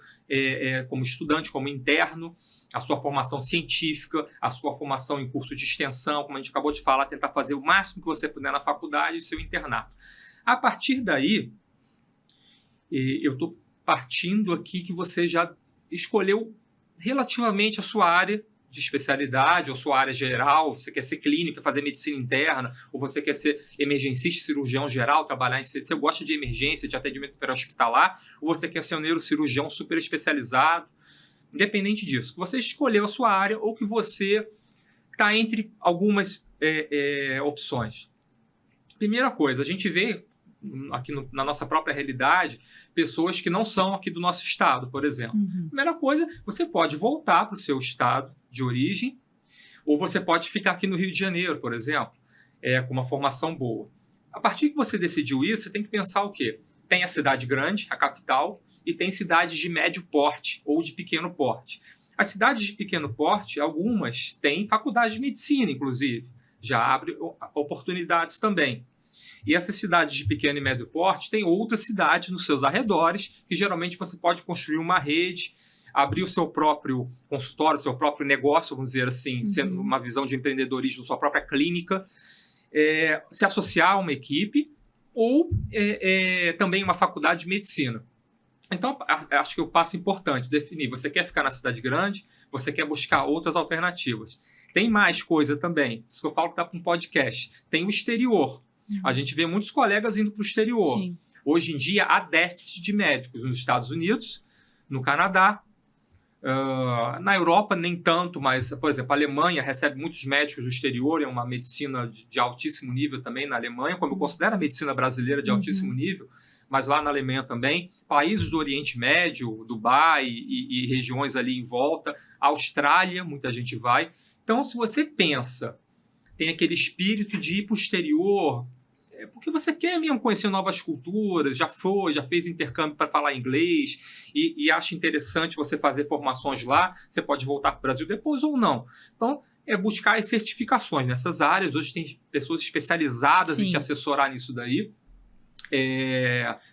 B: como estudante, como interno, a sua formação científica, a sua formação em curso de extensão, como a gente acabou de falar, tentar fazer o máximo que você puder na faculdade e seu internato. A partir daí, eu estou partindo aqui que você já escolheu relativamente a sua área de especialidade, ou sua área geral, você quer ser clínico, fazer medicina interna, ou você quer ser emergencista, cirurgião geral, trabalhar em... Você gosta de emergência, de atendimento pré-hospitalar, ou você quer ser um neurocirurgião super especializado, independente disso. Que você escolheu a sua área, ou que você está entre algumas opções. Primeira coisa, a gente vê aqui na nossa própria realidade, pessoas que não são aqui do nosso estado, por exemplo. Primeira coisa, você pode voltar para o seu estado de origem, ou você pode ficar aqui no Rio de Janeiro, por exemplo, com uma formação boa. A partir que você decidiu isso, você tem que pensar o quê? Tem a cidade grande, a capital, e tem cidades de médio porte ou de pequeno porte. As cidades de pequeno porte, algumas têm faculdade de medicina, inclusive. Já abre oportunidades também. E essas cidades de pequeno e médio porte têm outras cidades nos seus arredores, que geralmente você pode construir uma rede, abrir o seu próprio consultório, o seu próprio negócio, vamos dizer assim, sendo uma visão de empreendedorismo, sua própria clínica, se associar a uma equipe ou também uma faculdade de medicina. Então, acho que o passo importante, definir, você quer ficar na cidade grande, você quer buscar outras alternativas. Tem mais coisa também, isso que eu falo que está com um podcast, tem o exterior. A gente vê muitos colegas indo para o exterior.
A: Sim.
B: Hoje em dia, há déficit de médicos nos Estados Unidos, no Canadá, na Europa nem tanto, mas, por exemplo, a Alemanha recebe muitos médicos do exterior, é uma medicina de altíssimo nível também na Alemanha, como eu considero a medicina brasileira de altíssimo nível, mas lá na Alemanha também, países do Oriente Médio, Dubai e regiões ali em volta, Austrália, muita gente vai. Então, se você pensa, tem aquele espírito de ir para o exterior, porque você quer mesmo conhecer novas culturas, já fez intercâmbio para falar inglês e acha interessante você fazer formações lá, você pode voltar para o Brasil depois ou não. Então, buscar as certificações nessas áreas. Hoje tem pessoas especializadas em te assessorar nisso daí.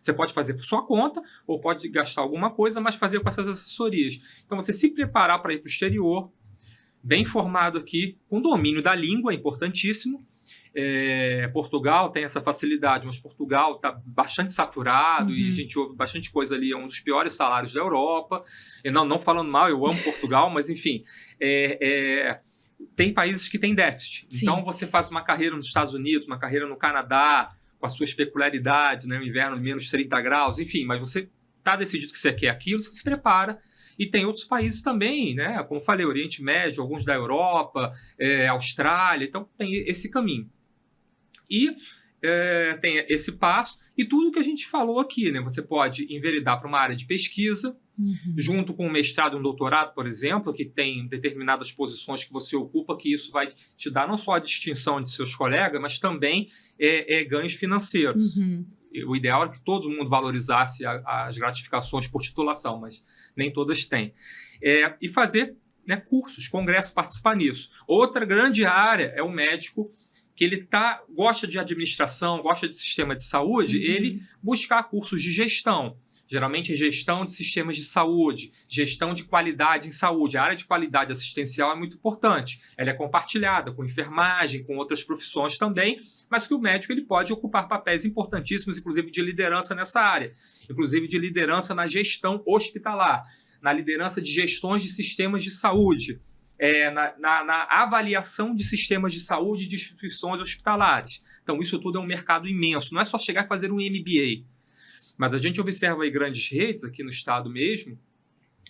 B: Você pode fazer por sua conta ou pode gastar alguma coisa, mas fazer com essas assessorias. Então, você se preparar para ir para o exterior, bem formado aqui, com domínio da língua, é importantíssimo. Portugal tem essa facilidade, mas Portugal está bastante saturado e a gente ouve bastante coisa ali, é um dos piores salários da Europa. Não falando mal, eu amo Portugal, mas enfim, tem países que têm déficit. Sim. Então você faz uma carreira nos Estados Unidos, uma carreira no Canadá, com as suas peculiaridades, né? O inverno menos 30 graus, enfim, mas você está decidido que você quer aquilo, você se prepara. E tem outros países também, né? Como eu falei, Oriente Médio, alguns da Europa, Austrália, então tem esse caminho. E tem esse passo, e tudo que a gente falou aqui, né? Você pode enveredar para uma área de pesquisa, junto com um mestrado e um doutorado, por exemplo, que tem determinadas posições que você ocupa, que isso vai te dar não só a distinção de seus colegas, mas também ganhos financeiros. O ideal é que todo mundo valorizasse as gratificações por titulação, mas nem todas têm. E fazer, né, cursos, congressos, participar nisso. Outra grande área é o médico que ele gosta de administração, gosta de sistema de saúde, ele buscar cursos de gestão. Geralmente, gestão de sistemas de saúde, gestão de qualidade em saúde. A área de qualidade assistencial é muito importante. Ela é compartilhada com enfermagem, com outras profissões também, mas que o médico ele pode ocupar papéis importantíssimos, inclusive de liderança nessa área, inclusive de liderança na gestão hospitalar, na liderança de gestões de sistemas de saúde, na avaliação de sistemas de saúde de instituições hospitalares. Então, isso tudo é um mercado imenso. Não é só chegar e fazer um MBA. Mas a gente observa aí grandes redes, aqui no estado mesmo,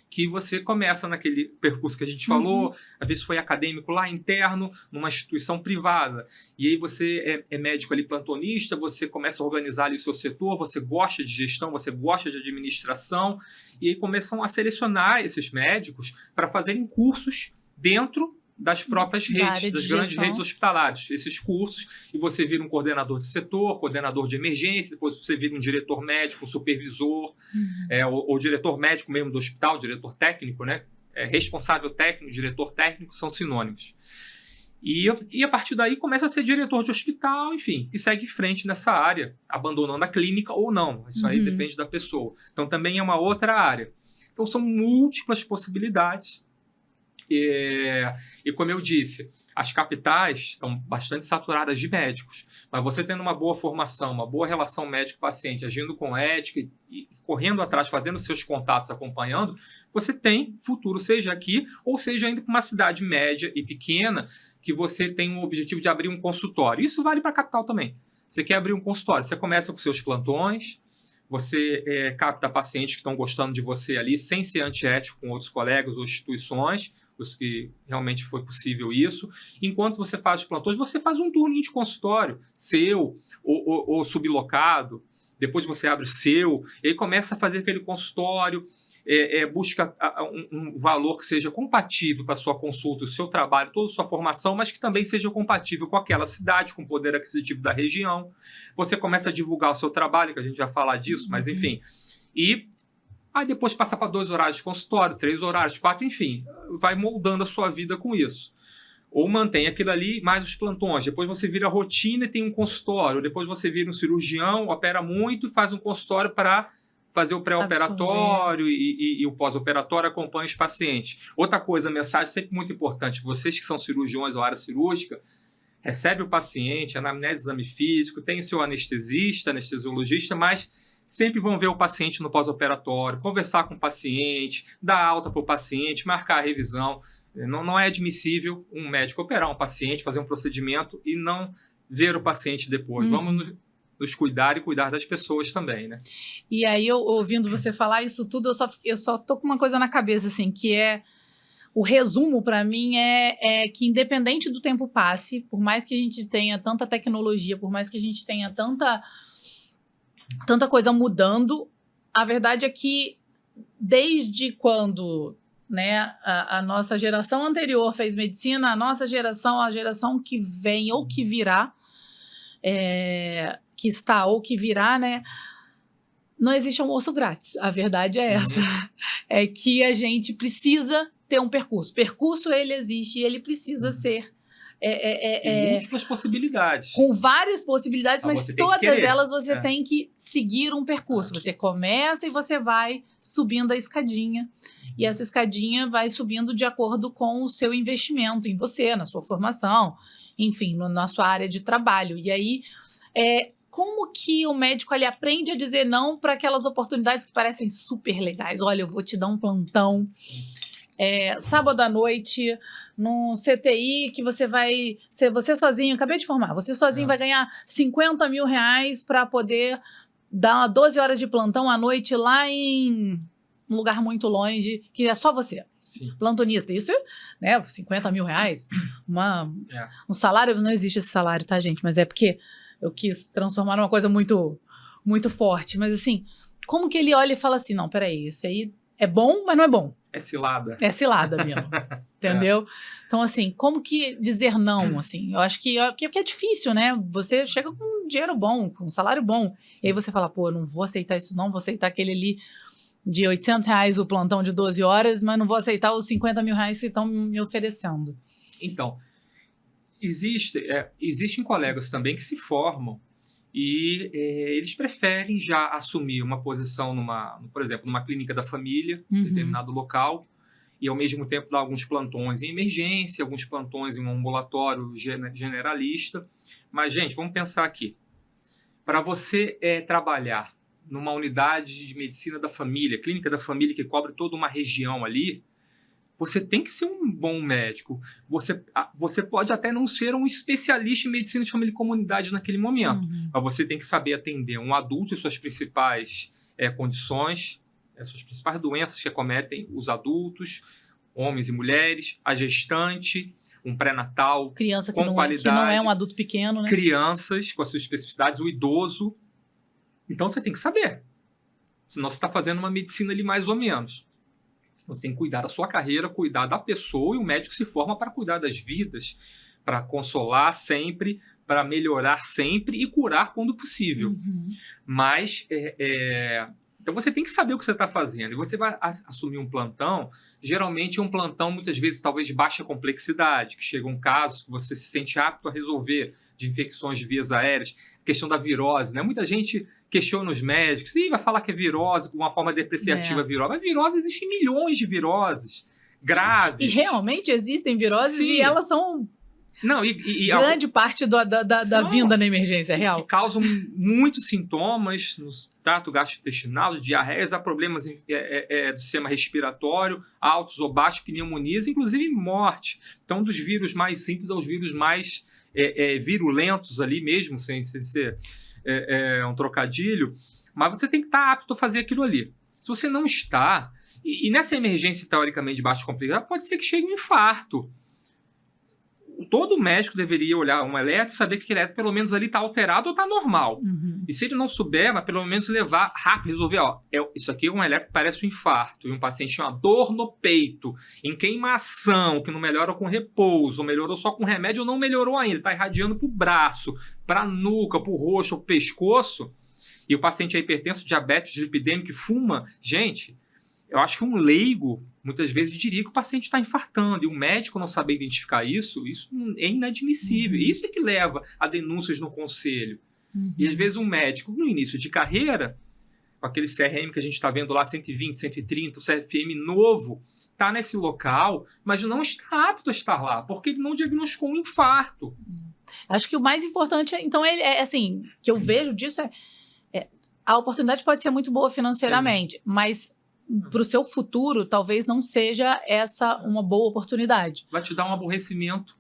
B: que você começa naquele percurso que a gente falou, às vezes foi acadêmico lá interno, numa instituição privada. E aí você é médico ali plantonista, você começa a organizar ali o seu setor, você gosta de gestão, você gosta de administração, e aí começam a selecionar esses médicos para fazerem cursos dentro das próprias redes, das grandes redes hospitalares, esses cursos, e você vira um coordenador de setor, coordenador de emergência, depois você vira um diretor médico, um supervisor, ou diretor médico mesmo do hospital, diretor técnico, né? Responsável técnico, diretor técnico, são sinônimos. E a partir daí começa a ser diretor de hospital, enfim, e segue em frente nessa área, abandonando a clínica ou não, isso aí depende da pessoa. Então também é uma outra área. Então são múltiplas possibilidades. E como eu disse, as capitais estão bastante saturadas de médicos, mas você tendo uma boa formação, uma boa relação médico-paciente, agindo com ética e correndo atrás, fazendo seus contatos, acompanhando, você tem futuro, seja aqui ou seja indo para uma cidade média e pequena que você tem o objetivo de abrir um consultório. Isso vale para a capital também. Você quer abrir um consultório, você começa com seus plantões, você capta pacientes que estão gostando de você ali, sem ser antiético com outros colegas ou instituições, os que realmente foi possível isso. Enquanto você faz os plantões, você faz um turninho de consultório seu ou sublocado, depois você abre o seu, e aí começa a fazer aquele consultório, busca um valor que seja compatível para a sua consulta, o seu trabalho, toda a sua formação, mas que também seja compatível com aquela cidade, com o poder aquisitivo da região. Você começa a divulgar o seu trabalho, que a gente vai falar disso, mas enfim. E aí depois passa para 2 horários de consultório, 3 horários, 4, enfim, vai moldando a sua vida com isso. Ou mantém aquilo ali, mais os plantões. Depois você vira rotina e tem um consultório. Depois você vira um cirurgião, opera muito e faz um consultório para fazer o pré-operatório e o pós-operatório, acompanha os pacientes. Outra coisa, a mensagem sempre muito importante. Vocês que são cirurgiões ou área cirúrgica, recebe o paciente, anamnese, exame físico, tem o seu anestesista, anestesiologista, mas sempre vão ver o paciente no pós-operatório, conversar com o paciente, dar alta para o paciente, marcar a revisão. Não é admissível um médico operar um paciente, fazer um procedimento e não ver o paciente depois. Vamos nos cuidar e cuidar das pessoas também, né?
A: E aí, eu, ouvindo você falar isso tudo, eu só tô com uma coisa na cabeça, assim, que é... O resumo, para mim, é que independente do tempo passe, por mais que a gente tenha tanta tecnologia, por mais que a gente tenha tanta coisa mudando, a verdade é que desde quando, né, a nossa geração anterior fez medicina, a geração que vem ou que virá, que está ou que virá, né, não existe almoço grátis. A verdade é essa. É que a gente precisa ter um percurso. Percurso, ele existe e ele precisa ser...
B: Tem múltiplas possibilidades.
A: Com várias possibilidades, mas todas elas você tem que seguir um percurso. Você começa e você vai subindo a escadinha. E essa escadinha vai subindo de acordo com o seu investimento em você, na sua formação, enfim, na sua área de trabalho. E aí, como que o médico ali aprende a dizer não para aquelas oportunidades que parecem super legais? Olha, eu vou te dar um plantão sábado à noite, num CTI que você vai... Você sozinho, acabei de formar, você sozinho vai ganhar 50 mil reais para poder dar 12 horas de plantão à noite lá em um lugar muito longe, que é só você.
B: Sim.
A: Plantonista. Isso, né, 50 mil reais, um salário, não existe esse salário, tá, gente? Mas é porque eu quis transformar numa coisa muito, muito forte. Mas assim, como que ele olha e fala assim, não, peraí, isso aí é bom, mas não é bom.
B: É cilada.
A: É cilada mesmo, entendeu? Então, assim, como que dizer não, assim? Eu acho que é difícil, né? Você chega com um dinheiro bom, com um salário bom,
B: Sim.
A: e aí você fala, pô, eu não vou aceitar isso não, vou aceitar aquele ali de R$ 800 o plantão de 12 horas, mas não vou aceitar os 50 mil reais que estão me oferecendo.
B: Então, existem colegas também que se formam e eles preferem já assumir uma posição, por exemplo, numa clínica da família, em determinado local, e ao mesmo tempo dar alguns plantões em emergência, alguns plantões em um ambulatório generalista. Mas, gente, vamos pensar aqui. Para você trabalhar numa unidade de medicina da família, clínica da família que cobre toda uma região ali, você tem que ser um bom médico. Você pode até não ser um especialista em medicina de família e comunidade naquele momento, mas você tem que saber atender um adulto e suas principais condições, suas principais doenças que acometem os adultos, homens e mulheres, a gestante, um pré-natal,
A: criança
B: com qualidade,
A: que não é um adulto pequeno, né?
B: Crianças com as suas especificidades, o idoso. Então você tem que saber. Senão você está fazendo uma medicina ali mais ou menos. Você tem que cuidar da sua carreira, cuidar da pessoa, e o médico se forma para cuidar das vidas, para consolar sempre, para melhorar sempre e curar quando possível. Mas, então você tem que saber o que você está fazendo. E você vai assumir um plantão, geralmente é um plantão, muitas vezes, talvez de baixa complexidade, que chegam casos que você se sente apto a resolver, de infecções de vias aéreas, questão da virose, né? Muita gente questiona os médicos, vai falar que é virose, com uma forma depreciativa virose. Mas virose, existem milhões de viroses graves.
A: E realmente existem viroses. Sim. E elas são grande parte da vinda na emergência, é real.
B: Que causam muitos sintomas no trato gastrointestinal, diarreias, há problemas do sistema respiratório, altos ou baixos, pneumonias, inclusive morte. Então, dos vírus mais simples aos vírus mais virulentos ali mesmo, sem ser um trocadilho, mas você tem que estar apto a fazer aquilo ali. Se você não está, e nessa emergência teoricamente de baixa complexidade, pode ser que chegue um infarto. Todo médico deveria olhar um eletro e saber que aquele eletro pelo menos ali está alterado ou está normal. E se ele não souber, mas pelo menos levar rápido, resolver, isso aqui é um eletro que parece um infarto, e um paciente tem uma dor no peito, em queimação, que não melhora com repouso, ou melhorou só com remédio ou não melhorou ainda, está irradiando para o braço, para a nuca, para o rosto, para o pescoço, e o paciente é hipertenso, diabético, dislipidêmico, que fuma, gente, eu acho que um leigo, muitas vezes, diria que o paciente está infartando, e o médico não saber identificar isso é inadmissível. Isso é que leva a denúncias no conselho. E, às vezes, um médico, no início de carreira, com aquele CRM que a gente está vendo lá, 120, 130, o CFM novo, está nesse local, mas não está apto a estar lá, porque ele não diagnosticou um infarto.
A: Acho que o mais importante, então, assim, que eu vejo disso a oportunidade pode ser muito boa financeiramente, mas para o seu futuro, talvez não seja essa uma boa oportunidade.
B: Vai te dar um aborrecimento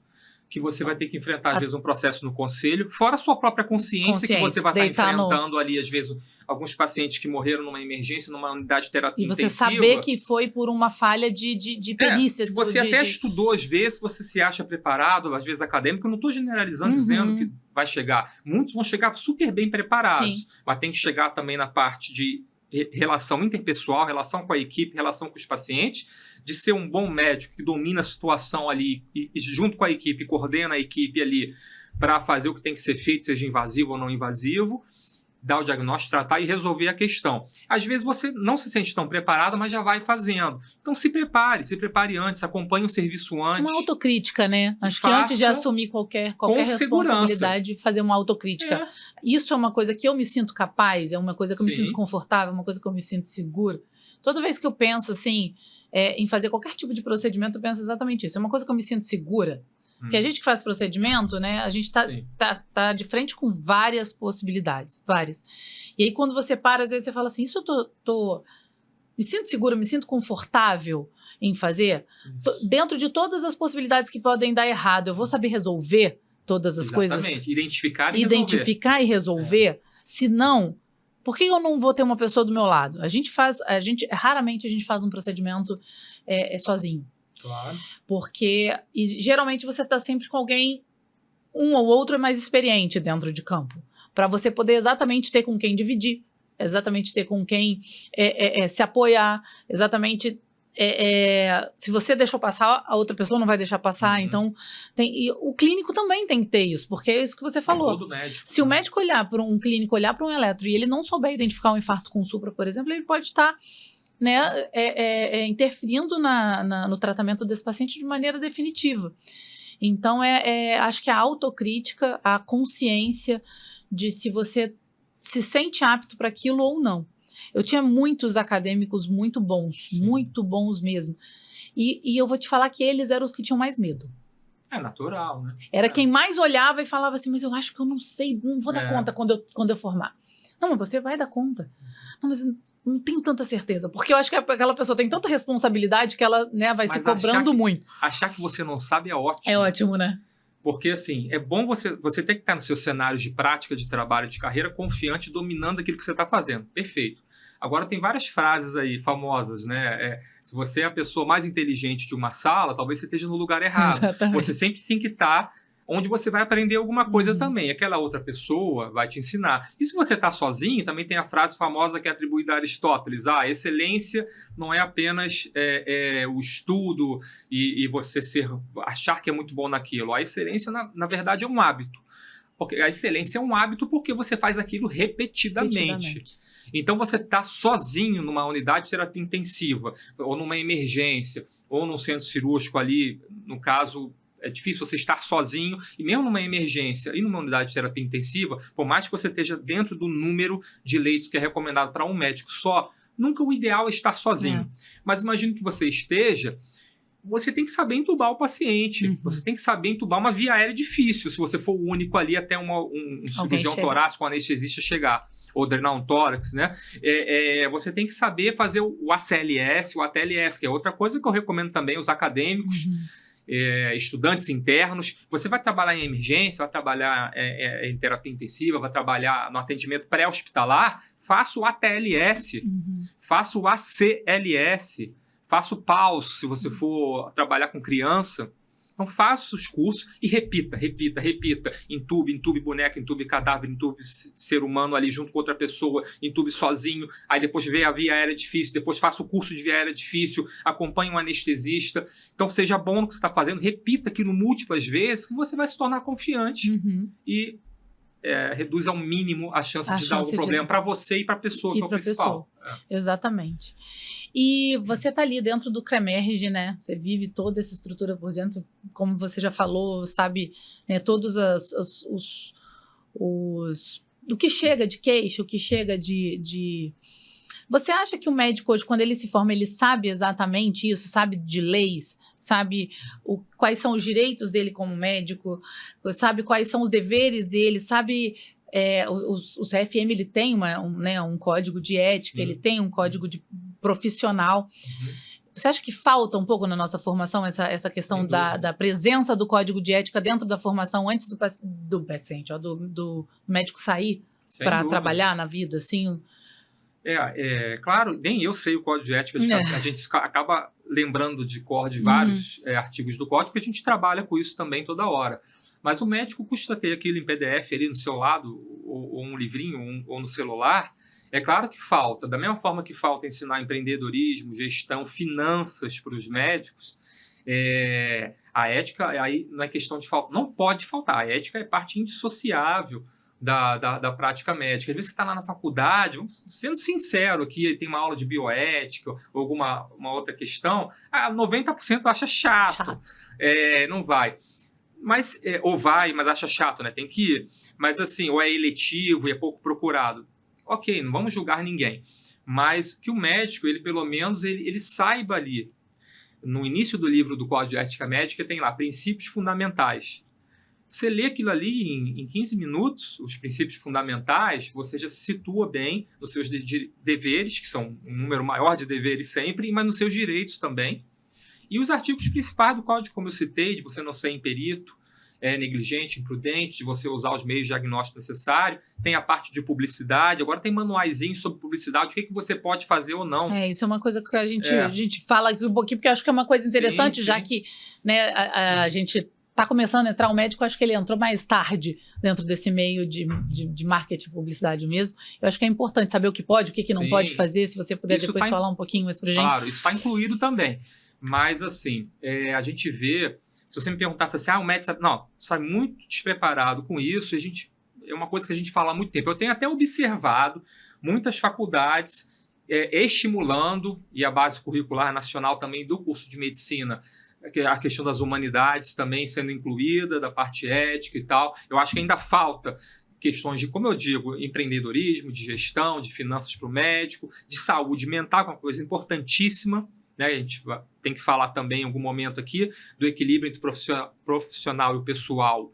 B: que você vai ter que enfrentar, às vezes, um processo no conselho, fora a sua própria consciência que você vai estar enfrentando ali, às vezes, alguns pacientes que morreram numa emergência, numa unidade de terapia intensiva.
A: E você saber que foi por uma falha de perícia.
B: Você até estudou, às vezes, que você se acha preparado, às vezes acadêmico, eu não estou generalizando, dizendo que vai chegar. Muitos vão chegar super bem preparados, mas tem que chegar também na parte de relação interpessoal, relação com a equipe, relação com os pacientes, de ser um bom médico que domina a situação ali e junto com a equipe, coordena a equipe ali para fazer o que tem que ser feito, seja invasivo ou não invasivo, dar o diagnóstico, tratar e resolver a questão. Às vezes você não se sente tão preparado, mas já vai fazendo. Então se prepare antes, acompanhe o serviço antes.
A: Uma autocrítica, né? Acho que antes de assumir qualquer responsabilidade, fazer uma autocrítica. Isso é uma coisa que eu me sinto capaz, é uma coisa que eu me sinto confortável, é uma coisa que eu me sinto seguro. Toda vez que eu penso assim, em fazer qualquer tipo de procedimento, eu penso exatamente isso. É uma coisa que eu me sinto segura. Porque a gente que faz procedimento, né, a gente tá de frente com várias possibilidades, várias. E aí quando você para, às vezes você fala assim, isso eu me sinto segura, me sinto confortável em fazer? Dentro de todas as possibilidades que podem dar errado, eu vou saber resolver todas as coisas?
B: Exatamente,
A: identificar e resolver. Se não, por que eu não vou ter uma pessoa do meu lado? Raramente a gente faz um procedimento sozinho.
B: Claro.
A: Porque geralmente você está sempre com alguém, um ou outro é mais experiente dentro de campo, para você poder exatamente ter com quem dividir, exatamente ter com quem se apoiar, exatamente se você deixou passar, a outra pessoa não vai deixar passar. Então, e o clínico também tem que ter isso, porque é isso que você falou.
B: Todo médico,
A: se o médico olhar para um clínico, olhar para um eletro e ele não souber identificar um infarto com supra, por exemplo, ele pode estar, né, interferindo no tratamento desse paciente de maneira definitiva. Então, acho que a autocrítica, a consciência de se você se sente apto para aquilo ou não. Eu tinha muitos acadêmicos muito bons mesmo. E eu vou te falar que eles eram os que tinham mais medo.
B: É natural, né?
A: Era quem mais olhava e falava assim, mas eu acho que eu não sei, não vou dar conta quando eu formar. Não, mas você vai dar conta. Não, mas não tenho tanta certeza, porque eu acho que aquela pessoa tem tanta responsabilidade que ela, né, vai se cobrando muito.
B: Achar que você não sabe é ótimo.
A: É ótimo, né?
B: Porque, assim, é bom você ter que estar nos seus cenários de prática, de trabalho, de carreira, confiante, dominando aquilo que você está fazendo. Perfeito. Agora, tem várias frases aí famosas, né? Se você é a pessoa mais inteligente de uma sala, talvez você esteja no lugar errado.
A: Exatamente.
B: Você sempre tem que estar onde você vai aprender alguma coisa também. Aquela outra pessoa vai te ensinar. E se você está sozinho, também tem a frase famosa que é atribuída a Aristóteles. A excelência não é apenas o estudo e você achar que é muito bom naquilo. A excelência, na verdade, é um hábito. Porque a excelência é um hábito porque você faz aquilo repetidamente. Então, você está sozinho numa unidade de terapia intensiva, ou numa emergência, ou num centro cirúrgico ali, no caso... É difícil você estar sozinho, e mesmo numa emergência e numa unidade de terapia intensiva, por mais que você esteja dentro do número de leitos que é recomendado para um médico só, nunca o ideal é estar sozinho. Mas imagine que você esteja, você tem que saber entubar o paciente, você tem que saber entubar uma via aérea difícil, se você for o único ali até um cirurgião torácico, um anestesista chegar, ou drenar um tórax, né? Você tem que saber fazer o ACLS, o ATLS, que é outra coisa que eu recomendo também, os acadêmicos, estudantes internos. Você vai trabalhar em emergência, vai trabalhar em terapia intensiva, vai trabalhar no atendimento pré-hospitalar, faça o ATLS, faça o ACLS, faça o PAUS, se você for trabalhar com criança. Então, faça os cursos e repita. Entube boneca, entube cadáver, entube ser humano ali junto com outra pessoa, entube sozinho. Aí depois vê a via aérea difícil, depois faça o curso de via aérea difícil, acompanhe um anestesista. Então, seja bom no que você está fazendo, repita aquilo múltiplas vezes, que você vai se tornar confiante e reduz ao mínimo a chance de dar algum problema para você e para a pessoa, que é o principal.
A: Exatamente. E você está ali dentro do CREMERGE, né? Você vive toda essa estrutura por dentro, como você já falou, sabe, né, todos o que chega de queixo, o que chega de... Você acha que o médico hoje, quando ele se forma, ele sabe exatamente isso? Sabe de leis? Sabe quais são os direitos dele como médico? Sabe quais são os deveres dele? Sabe... o CFM, ele tem um código de ética, ele tem um código de profissional. Você acha que falta um pouco na nossa formação essa questão da presença do código de ética dentro da formação antes do paciente, do médico sair para trabalhar na vida, assim?
B: Claro, nem eu sei o código de ética, a gente acaba lembrando de cor de vários artigos do código, porque a gente trabalha com isso também toda hora. Mas o médico custa ter aquilo em PDF ali no seu lado, ou um livrinho, ou no celular. É claro que falta. Da mesma forma que falta ensinar empreendedorismo, gestão, finanças para os médicos, a ética aí não é questão de falta. Não pode faltar. A ética é parte indissociável da prática médica. Às vezes você está lá na faculdade, sendo sincero aqui, tem uma aula de bioética ou uma outra questão, 90% acha chato. Não vai. Mas, ou vai, mas acha chato, né? Tem que ir. Mas assim, ou é eletivo e é pouco procurado. Ok, não vamos julgar ninguém. Mas que o médico, ele pelo menos, ele saiba ali. No início do livro do Código de Ética Médica, tem lá princípios fundamentais. Você lê aquilo ali em 15 minutos, os princípios fundamentais, você já se situa bem nos seus deveres, que são um número maior de deveres sempre, mas nos seus direitos também. E os artigos principais do código, como eu citei, de você não ser imperito, negligente, imprudente, de você usar os meios diagnósticos necessários. Tem a parte de publicidade, agora tem manuaizinhos sobre publicidade, o que você pode fazer ou não.
A: Isso é uma coisa que a gente fala aqui um pouquinho, porque eu acho que é uma coisa interessante, já que, né, a gente está começando a entrar, o médico, acho que ele entrou mais tarde dentro desse meio de marketing, publicidade mesmo. Eu acho que é importante saber o que pode, o que não pode fazer, se você puder depois falar um pouquinho mais pra gente.
B: Claro, isso está incluído também. Mas, assim, a gente vê, se você me perguntasse assim, o médico sai muito despreparado com isso, é uma coisa que a gente fala há muito tempo. Eu tenho até observado muitas faculdades estimulando, e a base curricular nacional também do curso de medicina, a questão das humanidades também sendo incluída, da parte ética e tal. Eu acho que ainda falta questões de, como eu digo, empreendedorismo, de gestão, de finanças para o médico, de saúde mental, que é uma coisa importantíssima, né? A gente tem que falar também em algum momento aqui do equilíbrio entre o profissional e o pessoal,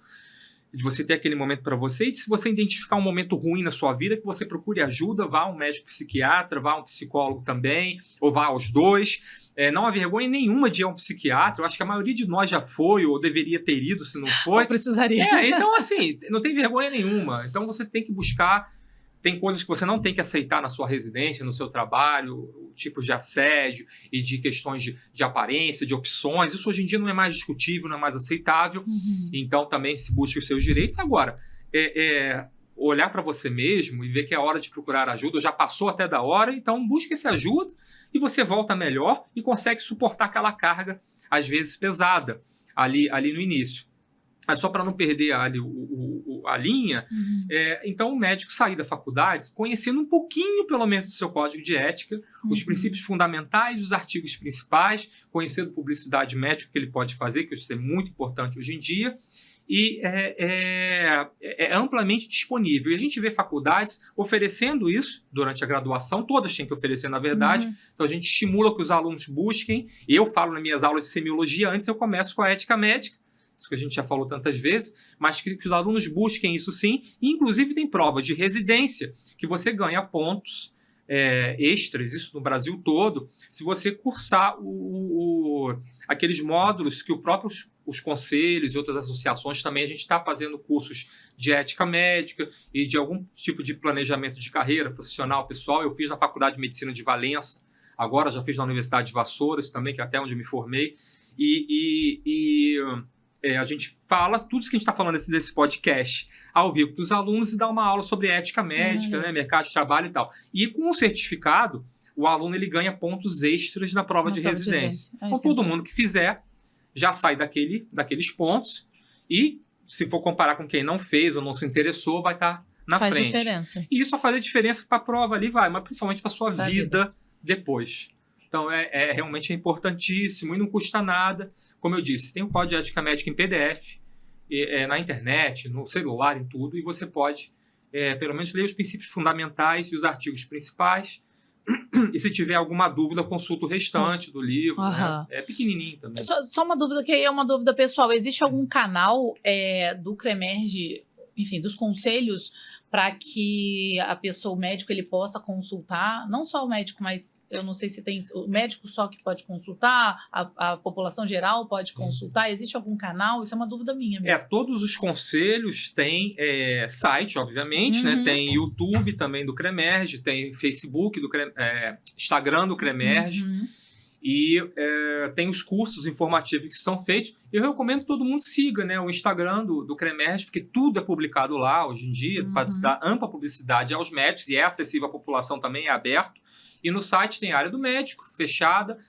B: de você ter aquele momento para você, e de se você identificar um momento ruim na sua vida, que você procure ajuda, vá a um médico psiquiatra, vá a um psicólogo também, ou vá aos dois. Não há vergonha nenhuma de ir a um psiquiatra. Eu acho que a maioria de nós já foi, ou deveria ter ido, se não foi.
A: Ou precisaria.
B: Então, assim, não tem vergonha nenhuma. Então, você tem que buscar. Tem coisas que você não tem que aceitar na sua residência, no seu trabalho, tipos de assédio e de questões de aparência, de opções. Isso hoje em dia não é mais discutível, não é mais aceitável.
A: Uhum.
B: Então, também se busque os seus direitos. Agora, olhar para você mesmo e ver que é hora de procurar ajuda, já passou até da hora, então busque essa ajuda e você volta melhor e consegue suportar aquela carga, às vezes pesada, ali no início. Mas só para não perder ali a linha, então o médico sair da faculdade conhecendo um pouquinho, pelo menos, do seu código de ética, os princípios fundamentais, os artigos principais, conhecendo publicidade médica que ele pode fazer, que isso é muito importante hoje em dia, e é amplamente disponível. E a gente vê faculdades oferecendo isso durante a graduação, todas têm que oferecer, na verdade. Então a gente estimula que os alunos busquem. Eu falo nas minhas aulas de semiologia, antes eu começo com a ética médica, isso que a gente já falou tantas vezes, mas que os alunos busquem isso sim, e inclusive tem provas de residência, que você ganha pontos extras, isso no Brasil todo, se você cursar aqueles módulos que os conselhos e outras associações também, a gente está fazendo cursos de ética médica e de algum tipo de planejamento de carreira profissional, pessoal. Eu fiz na Faculdade de Medicina de Valença, agora já fiz na Universidade de Vassouras também, que é até onde eu me formei, a gente fala tudo isso que a gente está falando desse podcast ao vivo para os alunos e dá uma aula sobre ética médica, né, mercado de trabalho e tal. E com o certificado, o aluno ele ganha pontos extras na prova de residência. Então, todo mundo que fizer já sai daqueles pontos e, se for comparar com quem não fez ou não se interessou, vai estar na frente.
A: Faz diferença.
B: E isso vai fazer diferença para a prova ali, mas principalmente para a sua vida depois. Então, realmente é importantíssimo e não custa nada. Como eu disse, tem o Código de Ética Médica em PDF, na internet, no celular, em tudo, e você pode, pelo menos, ler os princípios fundamentais e os artigos principais. E se tiver alguma dúvida, consulta o restante do livro. Né? É pequenininho também.
A: Só uma dúvida, que aí é uma dúvida pessoal. Existe algum canal do CREMERGE, enfim, dos conselhos, para que o médico, ele possa consultar, não só o médico, mas eu não sei se tem o médico só que pode consultar, a população geral pode consultar, existe algum canal? Isso é uma dúvida minha mesmo.
B: Todos os conselhos têm site, obviamente, né? Tem YouTube também do CREMERGE, tem Facebook, Instagram do CREMERGE, e tem os cursos informativos que são feitos. Eu recomendo que todo mundo siga, né, o Instagram do CREMERGE, porque tudo é publicado lá hoje em dia, para dar ampla publicidade aos médicos, e é acessível à população também, é aberto. E no site tem a área do médico, fechada,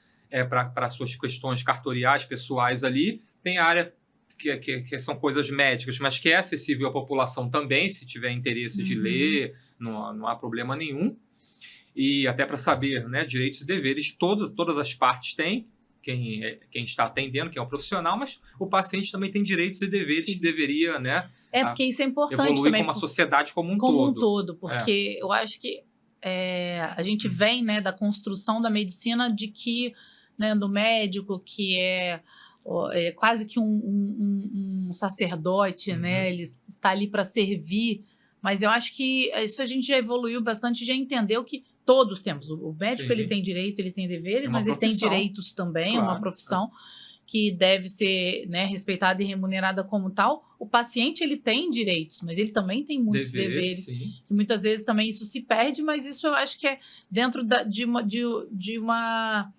B: para suas questões cartoriais, pessoais ali. Tem a área que são coisas médicas, mas que é acessível à população também, se tiver interesse de ler, não há problema nenhum. E até para saber, né, direitos e deveres, todas as partes têm, quem está atendendo, quem é um profissional, mas o paciente também tem direitos e deveres que deveria, né,
A: porque isso é importante
B: evoluir
A: também.
B: Como a sociedade como um
A: todo. Porque eu acho que a gente vem, né, da construção da medicina, de que, né, do médico, que é quase que um sacerdote, né, ele está ali para servir, mas eu acho que isso a gente já evoluiu bastante, já entendeu que todos temos. O médico, ele tem direito, ele tem deveres, mas ele tem direitos também, uma profissão que deve ser, né, respeitada e remunerada como tal. O paciente, ele tem direitos, mas ele também tem muitos deveres, que muitas vezes também isso se perde, mas isso eu acho que é dentro de uma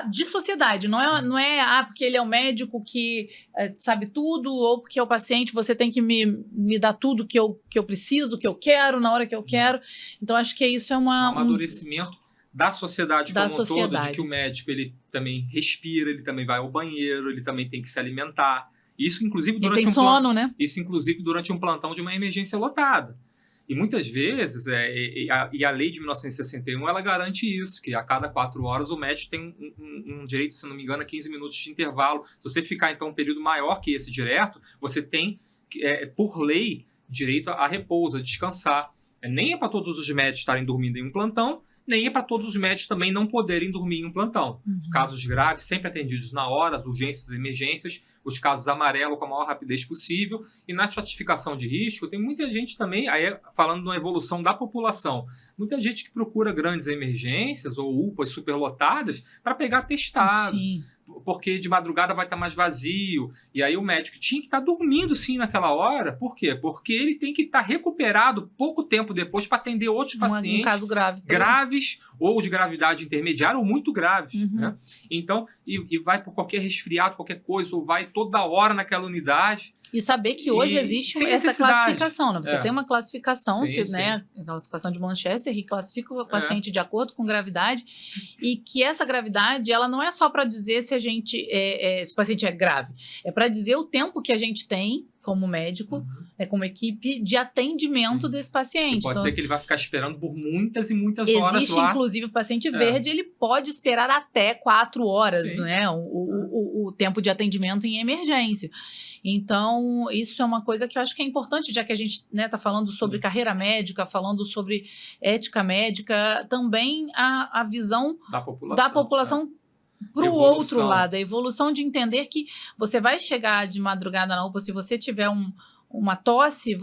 A: de sociedade, não é porque ele é o médico que sabe tudo, ou porque é o paciente, você tem que me dar tudo que eu preciso, que eu quero, na hora que eu quero. Então, acho que isso é
B: um amadurecimento da sociedade como um todo, de que o médico ele também respira, ele também vai ao banheiro, ele também tem que se alimentar. Isso, inclusive, durante Isso, inclusive, durante um plantão de uma emergência lotada. E muitas vezes, a lei de 1961, ela garante isso, que a cada 4 horas o médico tem um direito, se não me engano, a 15 minutos de intervalo. Se você ficar, então, um período maior que esse direto, você tem, por lei, direito a repouso, a descansar. Nem é para todos os médicos estarem dormindo em um plantão, nem é para todos os médicos também não poderem dormir em um plantão. Os casos graves sempre atendidos na hora, as urgências e emergências, os casos amarelos com a maior rapidez possível. E na estratificação de risco, tem muita gente também, aí falando de uma evolução da população, muita gente que procura grandes emergências ou UPAs superlotadas para pegar atestado.
A: Sim.
B: Porque de madrugada vai estar mais vazio. E aí o médico tinha que estar dormindo sim naquela hora. Por quê? Porque ele tem que estar recuperado pouco tempo depois para atender outros pacientes.
A: Um caso grave.
B: Graves ou de gravidade intermediária ou muito graves. Né? Então, e vai por qualquer resfriado, qualquer coisa, ou vai toda hora naquela unidade.
A: E saber que hoje existe essa classificação, né? Você tem uma classificação, né? A classificação de Manchester, e classifica o paciente de acordo com gravidade, e que essa gravidade, ela não é só para dizer se se o paciente é grave, é para dizer o tempo que a gente tem como médico, como equipe de atendimento desse paciente.
B: E pode ser que ele vai ficar esperando por muitas e muitas horas lá.
A: Existe, inclusive, o paciente verde, ele pode esperar até 4 horas, né? O tempo de atendimento em emergência. Então, isso é uma coisa que eu acho que é importante, já que a gente está falando sobre carreira médica, falando sobre ética médica, também a visão da população para o outro lado, a evolução de entender que você vai chegar de madrugada na UPA, se você tiver uma tosse,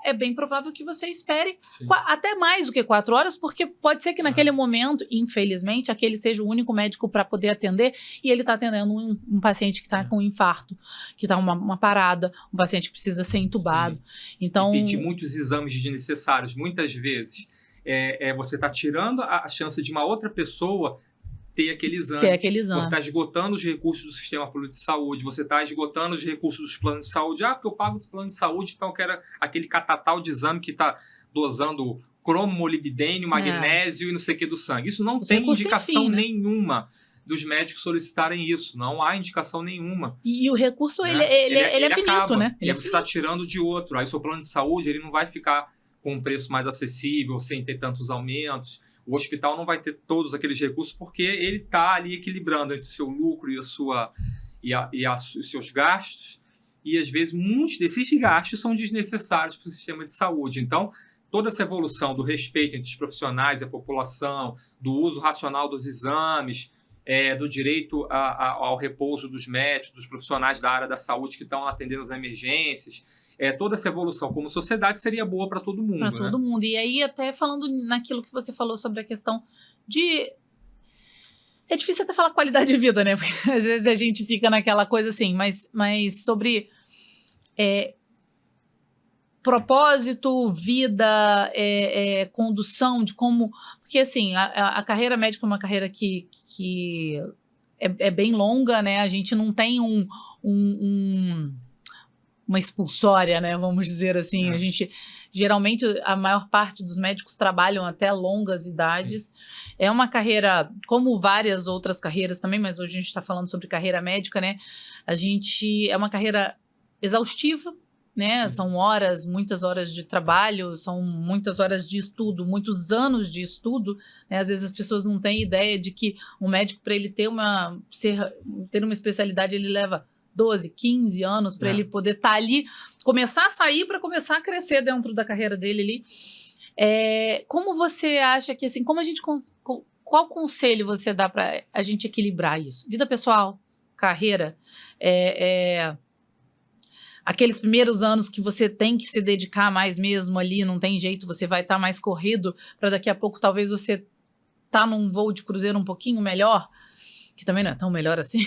A: é bem provável que você espere até mais do que 4 horas, porque pode ser que naquele momento, infelizmente, aquele seja o único médico para poder atender, e ele está atendendo um paciente que está com um infarto, que está uma parada, um paciente que precisa ser entubado. Então,
B: e pedir muitos exames desnecessários, muitas vezes, você está tirando a chance de uma outra pessoa ter aquele exame. Você está esgotando os recursos do sistema público de saúde, você está esgotando os recursos dos planos de saúde. Porque eu pago do plano de saúde, então eu quero aquele catatal de exame que está dosando cromo, molibdênio, magnésio e não sei o que do sangue. Isso não tem indicação nenhuma dos médicos solicitarem isso. Não há indicação nenhuma.
A: E o recurso, ele é finito,
B: acaba,
A: né?
B: Você está tirando de outro. Aí o seu plano de saúde ele não vai ficar com um preço mais acessível, sem ter tantos aumentos. O hospital não vai ter todos aqueles recursos porque ele está ali equilibrando entre o seu lucro e os seus gastos. E, às vezes, muitos desses gastos são desnecessários para o sistema de saúde. Então, toda essa evolução do respeito entre os profissionais e a população, do uso racional dos exames, do direito ao repouso dos médicos, dos profissionais da área da saúde que estão atendendo as emergências, toda essa evolução como sociedade seria boa para todo mundo. Para
A: todo mundo. E aí, até falando naquilo que você falou sobre a questão de... É difícil até falar qualidade de vida, né? Porque às vezes a gente fica naquela coisa assim, mas sobre propósito, vida, condução, de como... Porque, assim, a carreira médica é uma carreira que é bem longa, né? A gente não tem uma expulsória, né? Vamos dizer assim. A gente, geralmente, a maior parte dos médicos trabalham até longas idades. Sim. É uma carreira, como várias outras carreiras também, mas hoje a gente está falando sobre carreira médica, né? É uma carreira exaustiva, né? Sim. São muitas horas de trabalho, são muitas horas de estudo, muitos anos de estudo, né? Às vezes as pessoas não têm ideia de que um médico, para ele ter uma especialidade, ele leva 12, 15 anos para ele poder estar ali, começar a sair para começar a crescer dentro da carreira dele ali. Como você acha que, assim, qual conselho você dá para a gente equilibrar isso? Vida pessoal, carreira, aqueles primeiros anos que você tem que se dedicar mais mesmo ali, não tem jeito, você vai estar mais corrido para daqui a pouco talvez você tá num voo de cruzeiro um pouquinho melhor, que também não é tão melhor assim.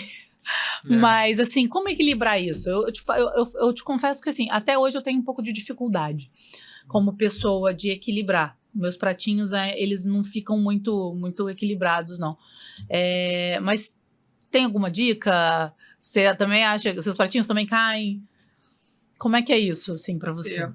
A: Mas, assim, como equilibrar isso? Eu te confesso que, assim, até hoje eu tenho um pouco de dificuldade como pessoa de equilibrar Meus pratinhos, eles não ficam muito equilibrados, não. Mas tem alguma dica? Você também acha que os seus pratinhos também caem? Como é que é isso, assim, para você?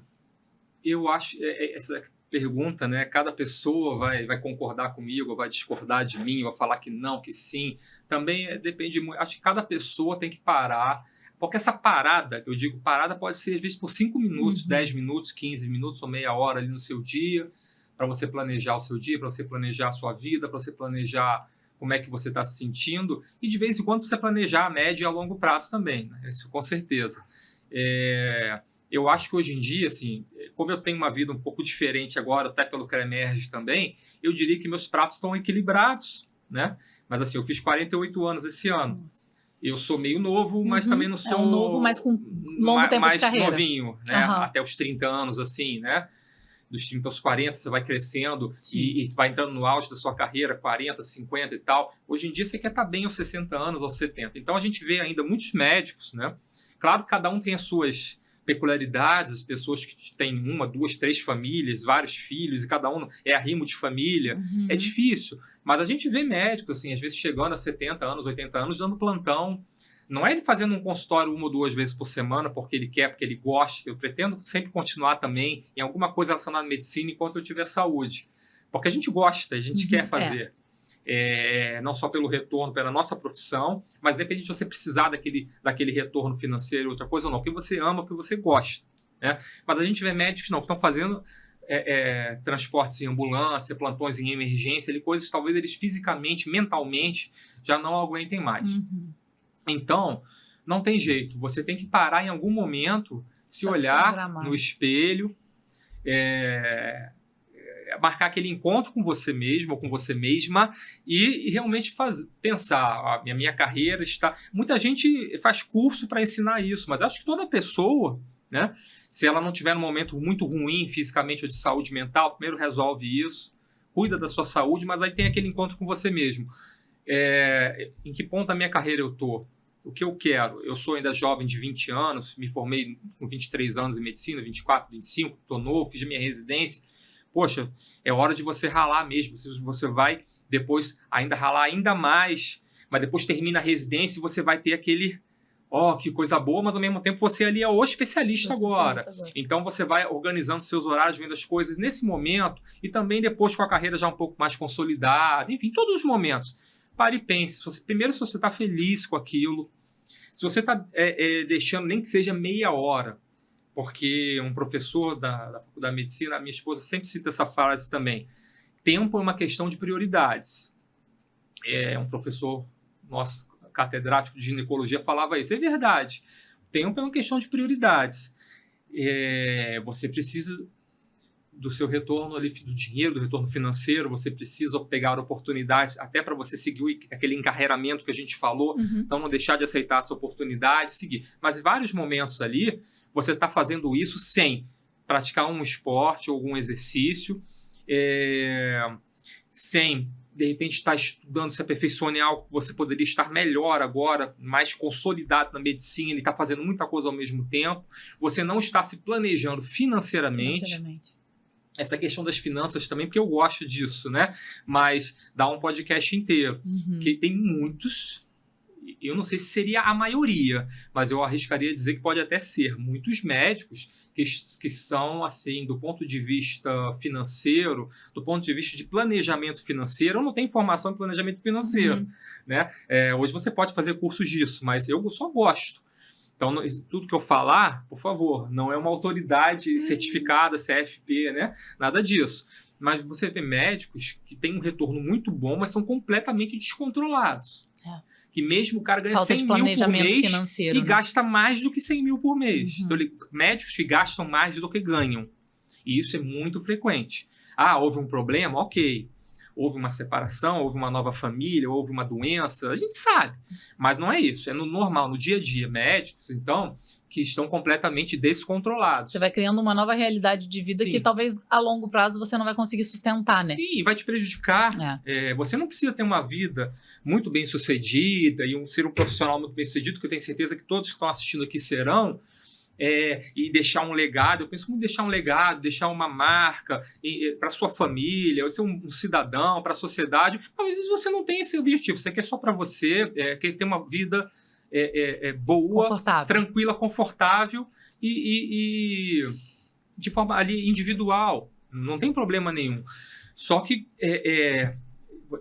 B: Eu acho essa pergunta, né? Cada pessoa vai concordar comigo, vai discordar de mim, vai falar que não, que sim. Também depende muito. Acho que cada pessoa tem que parar. Porque essa parada, que eu digo parada, pode ser às vezes por 5 minutos, 10 minutos, 15 minutos ou meia hora ali no seu dia, para você planejar o seu dia, para você planejar a sua vida, para você planejar como é que você está se sentindo. E de vez em quando você planejar a médio e a longo prazo também, né? Isso com certeza. Eu acho que hoje em dia, assim, como eu tenho uma vida um pouco diferente agora, até pelo CREMERGE também, eu diria que meus pratos estão equilibrados, né? Mas assim, eu fiz 48 anos esse ano. Eu sou meio novo, mas também não sou...
A: É um novo, mas com longo tempo de carreira.
B: Mais novinho, né? Até os 30 anos, assim, né? Dos 30 aos 40, você vai crescendo e vai entrando no auge da sua carreira, 40, 50 e tal. Hoje em dia, você quer estar bem aos 60 anos, aos 70. Então, a gente vê ainda muitos médicos, né? Claro que cada um tem as suas peculiaridades, as pessoas que têm 1, 2, 3 famílias, vários filhos, e cada um é arrimo de família. É difícil. Mas a gente vê médicos, assim, às vezes chegando a 70 anos, 80 anos, dando plantão. Não é ele fazendo um consultório 1 ou 2 vezes por semana porque ele quer, porque ele gosta. Eu pretendo sempre continuar também em alguma coisa relacionada à medicina enquanto eu tiver saúde. Porque a gente gosta, a gente quer fazer. Não só pelo retorno, pela nossa profissão, mas independente de você precisar daquele retorno financeiro ou outra coisa ou não, porque você ama, porque você gosta, né? Mas a gente vê médicos que estão fazendo transportes em ambulância, plantões em emergência, coisas que talvez eles fisicamente, mentalmente, já não aguentem mais. Então, não tem jeito, você tem que parar em algum momento, se olhar no espelho, marcar aquele encontro com você mesmo ou com você mesma e realmente pensar, a minha carreira está... Muita gente faz curso para ensinar isso, mas acho que toda pessoa, né, se ela não tiver num momento muito ruim fisicamente ou de saúde mental, primeiro resolve isso, cuida da sua saúde, mas aí tem aquele encontro com você mesmo. Em que ponto da minha carreira eu estou? O que eu quero? Eu sou ainda jovem de 20 anos, me formei com 23 anos em medicina, 24, 25, estou novo, fiz minha residência. Poxa, é hora de você ralar mesmo. Você vai depois ainda ralar ainda mais, mas depois termina a residência e você vai ter aquele... que coisa boa, mas ao mesmo tempo você ali é o especialista agora. Então você vai organizando seus horários, vendo as coisas nesse momento e também depois com a carreira já um pouco mais consolidada. Enfim, todos os momentos. Pare e pense. Primeiro, se você está feliz com aquilo, se você está deixando nem que seja meia hora, porque um professor da Faculdade de Medicina, a minha esposa sempre cita essa frase também, tempo é uma questão de prioridades. Um professor nosso, catedrático de ginecologia, falava isso. É verdade. Tempo é uma questão de prioridades. Você precisa do seu retorno ali, do dinheiro, do retorno financeiro, você precisa pegar oportunidades até para você seguir aquele encarreiramento que a gente falou, então não deixar de aceitar essa oportunidade, seguir. Mas em vários momentos ali, você está fazendo isso sem praticar um esporte ou algum exercício, sem, de repente, estar estudando, se aperfeiçoando em algo que você poderia estar melhor agora, mais consolidado na medicina, ele está fazendo muita coisa ao mesmo tempo, você não está se planejando financeiramente. Essa questão das finanças também, porque eu gosto disso, né? Mas dá um podcast inteiro, que tem muitos... Eu não sei se seria a maioria, mas eu arriscaria dizer que pode até ser muitos médicos que são, assim, do ponto de vista financeiro, do ponto de vista de planejamento financeiro, eu não tenho formação em planejamento financeiro, né? Hoje você pode fazer cursos disso, mas eu só gosto. Então, tudo que eu falar, por favor, não é uma autoridade certificada, CFP, né? Nada disso. Mas você vê médicos que têm um retorno muito bom, mas são completamente descontrolados. Que mesmo o cara ganha 100 mil por mês e gasta mais do que 100 mil por mês. Então, médicos que gastam mais do que ganham. E isso é muito frequente. Houve um problema? Ok. Houve uma separação, houve uma nova família, houve uma doença, a gente sabe. Mas não é isso, é no normal, no dia a dia. Médicos, então, que estão completamente descontrolados.
A: Você vai criando uma nova realidade de vida que talvez a longo prazo você não vai conseguir sustentar, né?
B: Sim, vai te prejudicar. Você não precisa ter uma vida muito bem sucedida e ser um profissional muito bem sucedido, que eu tenho certeza que todos que estão assistindo aqui serão. e deixar um legado. Eu penso muito em deixar um legado, deixar uma marca para sua família, você um cidadão, para a sociedade. Às vezes você não tem esse objetivo, você quer só para você, quer ter uma vida boa,
A: Confortável.
B: tranquila, confortável e de forma ali individual. Não tem problema nenhum. Só que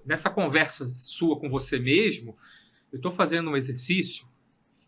B: nessa conversa sua com você mesmo, eu estou fazendo um exercício,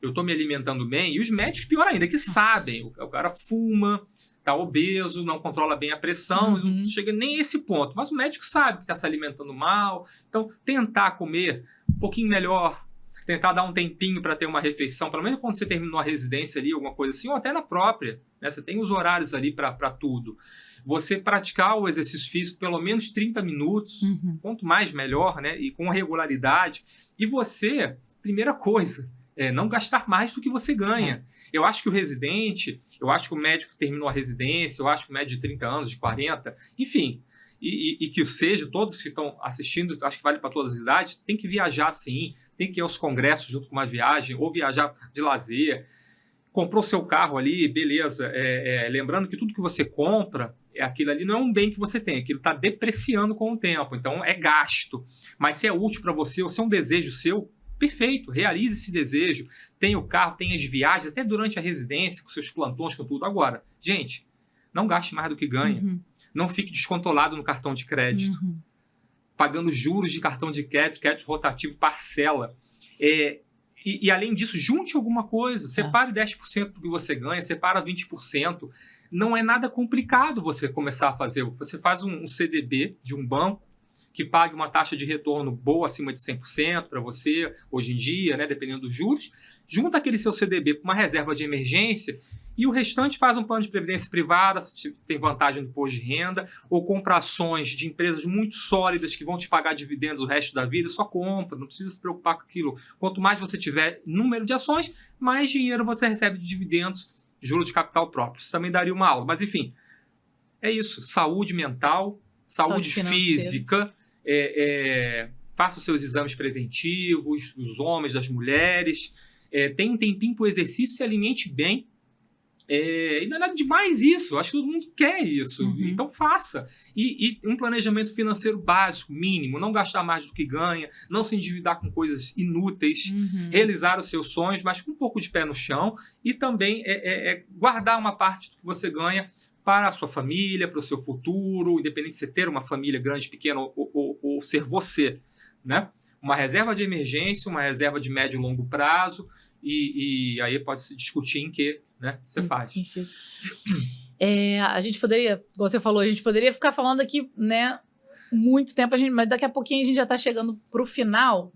B: eu estou me alimentando bem, e os médicos, pior ainda, que sabem. O cara fuma, está obeso, não controla bem a pressão, não chega nem a esse ponto. Mas o médico sabe que está se alimentando mal. Então, tentar comer um pouquinho melhor, tentar dar um tempinho para ter uma refeição, pelo menos quando você terminou a residência ali, alguma coisa assim, ou até na própria, né? Você tem os horários ali para tudo. Você praticar o exercício físico pelo menos 30 minutos, quanto mais melhor, né? E com regularidade. E você, primeira coisa, não gastar mais do que você ganha. Eu acho que o residente, eu acho que o médico que terminou a residência, eu acho que o médico de 30 anos, de 40, enfim, e que seja, todos que estão assistindo, acho que vale para todas as idades, tem que viajar sim, tem que ir aos congressos junto com uma viagem, ou viajar de lazer. Comprou seu carro ali, beleza. Lembrando que tudo que você compra, aquilo ali não é um bem que você tem, aquilo está depreciando com o tempo, então é gasto. Mas se é útil para você, ou se é um desejo seu, perfeito, realize esse desejo. Tem o carro, tem as viagens, até durante a residência, com seus plantões, com tudo. Agora, gente, não gaste mais do que ganha. Não fique descontrolado no cartão de crédito. Pagando juros de cartão de crédito rotativo, parcela. E além disso, junte alguma coisa. Separe 10% do que você ganha, separa 20%. Não é nada complicado você começar a fazer. Você faz um CDB de um banco que pague uma taxa de retorno boa, acima de 100% para você, hoje em dia, né, dependendo dos juros. Junta aquele seu CDB para uma reserva de emergência e o restante faz um plano de previdência privada, se tem vantagem do imposto de renda, ou compra ações de empresas muito sólidas que vão te pagar dividendos o resto da vida, só compra, não precisa se preocupar com aquilo. Quanto mais você tiver número de ações, mais dinheiro você recebe de dividendos, juros de capital próprio. Isso também daria uma aula. Mas, enfim, é isso. Saúde mental, saúde física, faça os seus exames preventivos, dos homens, das mulheres, tenha um tempinho para o exercício, se alimente bem. E não é nada demais isso, acho que todo mundo quer isso, então faça. E um planejamento financeiro básico, mínimo, não gastar mais do que ganha, não se endividar com coisas inúteis, realizar os seus sonhos, mas com um pouco de pé no chão, e também guardar uma parte do que você ganha para a sua família, para o seu futuro, independente de você ter uma família grande, pequena ou ser você, né? Uma reserva de emergência, uma reserva de médio e longo prazo, e aí pode se discutir em que, né, você faz.
A: A gente poderia, como você falou, a gente poderia ficar falando aqui, né, muito tempo, mas daqui a pouquinho a gente já está chegando para o final.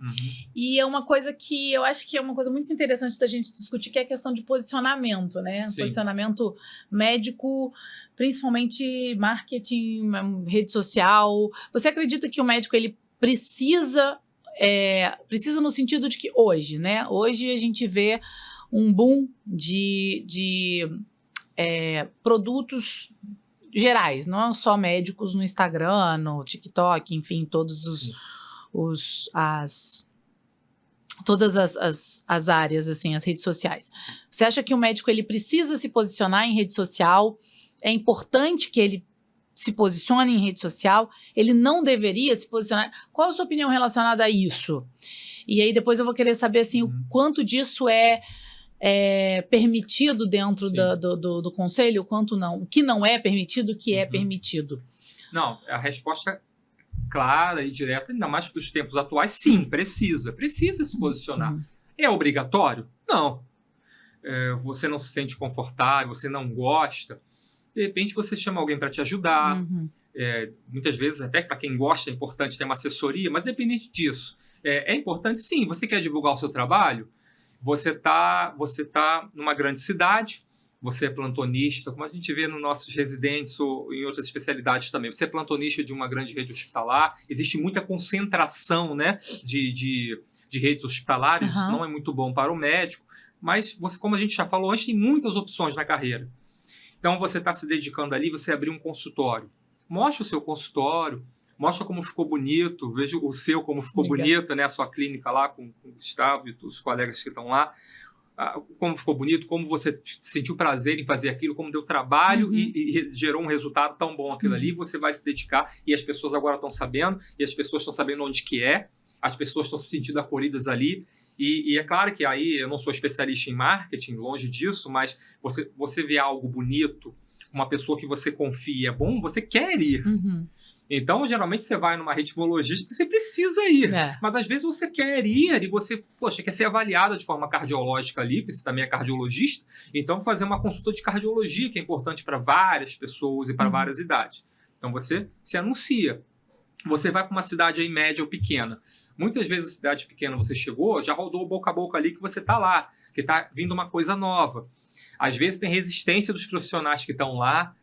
A: E é uma coisa que eu acho que é uma coisa muito interessante da gente discutir, que é a questão de posicionamento, né? Sim. Posicionamento médico, principalmente marketing, rede social. Você acredita que o médico ele precisa no sentido de que hoje, né? Hoje a gente vê um boom de produtos gerais, não só médicos no Instagram, no TikTok, enfim, todas as áreas, assim, as redes sociais. Você acha que o médico ele precisa se posicionar em rede social? É importante que ele se posicione em rede social? Ele não deveria se posicionar? Qual a sua opinião relacionada a isso? E aí depois eu vou querer saber assim, o quanto disso é permitido dentro do conselho, o quanto não. O que não é permitido, o que é permitido.
B: Não, a resposta clara e direta, ainda mais para os tempos atuais, sim, precisa se posicionar. É obrigatório? Não. Você não se sente confortável, você não gosta, de repente você chama alguém para te ajudar. Muitas vezes, até para quem gosta, é importante ter uma assessoria, mas independente disso, é importante sim. Você quer divulgar o seu trabalho? Você tá numa grande cidade, você é plantonista, como a gente vê nos nossos residentes ou em outras especialidades também. Você é plantonista de uma grande rede hospitalar, existe muita concentração, né, de redes hospitalares, isso não é muito bom para o médico, mas você, como a gente já falou antes, tem muitas opções na carreira. Então você está se dedicando ali, você abrir um consultório. Mostra o seu consultório, mostra como ficou bonito, veja o seu como ficou bonito, né? A sua clínica lá com o Gustavo e os colegas que estão lá. como ficou bonito, como você sentiu prazer em fazer aquilo, como deu trabalho e gerou um resultado tão bom aquilo ali, você vai se dedicar e as pessoas agora estão sabendo, e as pessoas estão sabendo onde que é, as pessoas estão se sentindo acolhidas ali, e é claro que aí eu não sou especialista em marketing, longe disso, mas você vê algo bonito, uma pessoa que você confia é bom, você quer ir. Então, geralmente, você vai numa ritmologista, você precisa ir. Mas, às vezes, você quer ir e você, quer ser avaliada de forma cardiológica ali, porque você também é cardiologista. Então, fazer uma consulta de cardiologia, que é importante para várias pessoas e para várias idades. Então, você se anuncia. Você vai para uma cidade aí média ou pequena. Muitas vezes, a cidade pequena você chegou, já rodou o boca a boca ali que você está lá, que está vindo uma coisa nova. Às vezes, tem resistência dos profissionais que estão lá,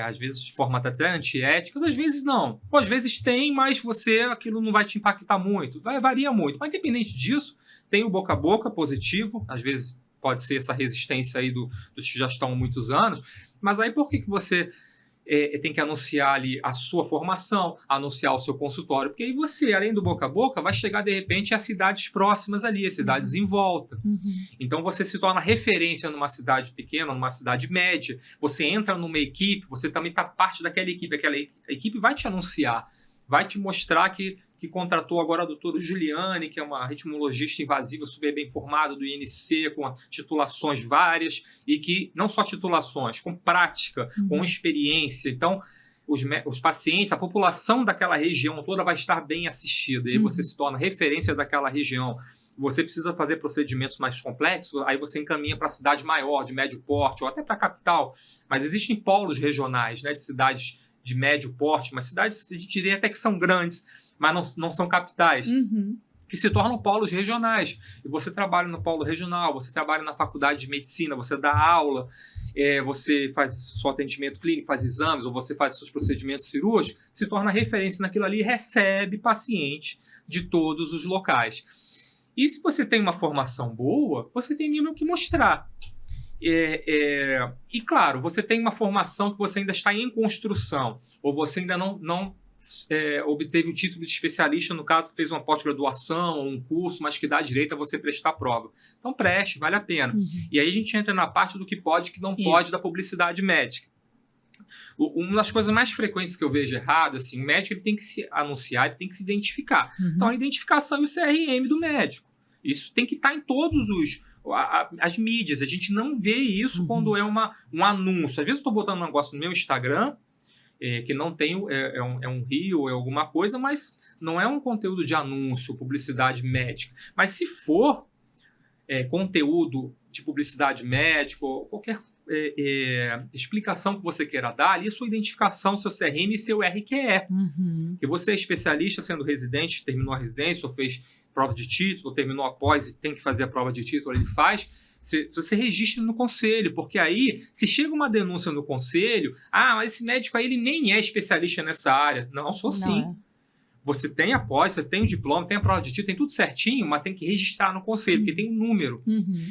B: às vezes de forma até antiéticas, às vezes não. Ou às vezes tem, mas aquilo não vai te impactar muito, varia muito. Mas independente disso, tem o boca a boca positivo, às vezes pode ser essa resistência aí dos que já estão há muitos anos, mas aí por que você tem que anunciar ali a sua formação, anunciar o seu consultório? Porque aí você, além do boca a boca, vai chegar de repente às cidades próximas ali, às cidades em volta. Então você se torna referência numa cidade pequena, numa cidade média. Você entra numa equipe, você também está parte daquela equipe. Aquela equipe vai te anunciar, vai te mostrar que contratou agora a doutora Juliane, que é uma ritmologista invasiva super bem formada do INC, com titulações várias, e que não só titulações, com prática, com experiência. Então, os pacientes, a população daquela região toda vai estar bem assistida, e aí você se torna referência daquela região. Você precisa fazer procedimentos mais complexos, aí você encaminha para a cidade maior, de médio porte, ou até para a capital. Mas existem polos regionais, né, de cidades de médio porte, mas cidades, eu diria até que são grandes, mas não são capitais, que se tornam polos regionais. E você trabalha no polo regional, você trabalha na faculdade de medicina, você dá aula, você faz seu atendimento clínico, faz exames, ou você faz seus procedimentos cirúrgicos, se torna referência naquilo ali e recebe paciente de todos os locais. E se você tem uma formação boa, você tem mesmo que mostrar. E claro, você tem uma formação que você ainda está em construção, ou você ainda não obteve o título de especialista, no caso, fez uma pós-graduação ou um curso, mas que dá direito a você prestar prova. Então preste, vale a pena. E aí a gente entra na parte do que pode e que não pode da publicidade médica. Uma das coisas mais frequentes que eu vejo errado, assim, o médico ele tem que se anunciar, ele tem que se identificar. Então a identificação e o CRM do médico. Isso tem que estar em todos as mídias. A gente não vê isso quando é um anúncio. Às vezes eu estou botando um negócio no meu Instagram, que não tem, um reel, é alguma coisa, mas não é um conteúdo de anúncio, publicidade médica. Mas se for conteúdo de publicidade médica, ou qualquer explicação que você queira dar, ali sua identificação, seu CRM e seu RQE. Que você é especialista sendo residente, terminou a residência, ou fez prova de título, ou terminou a pós e tem que fazer a prova de título, ele faz. Você registra no conselho, porque aí, se chega uma denúncia no conselho, mas esse médico aí ele nem é especialista nessa área. Não, sou sim. Você tem a pós, você tem o diploma, tem a prova de título, tem tudo certinho, mas tem que registrar no conselho, porque tem um número.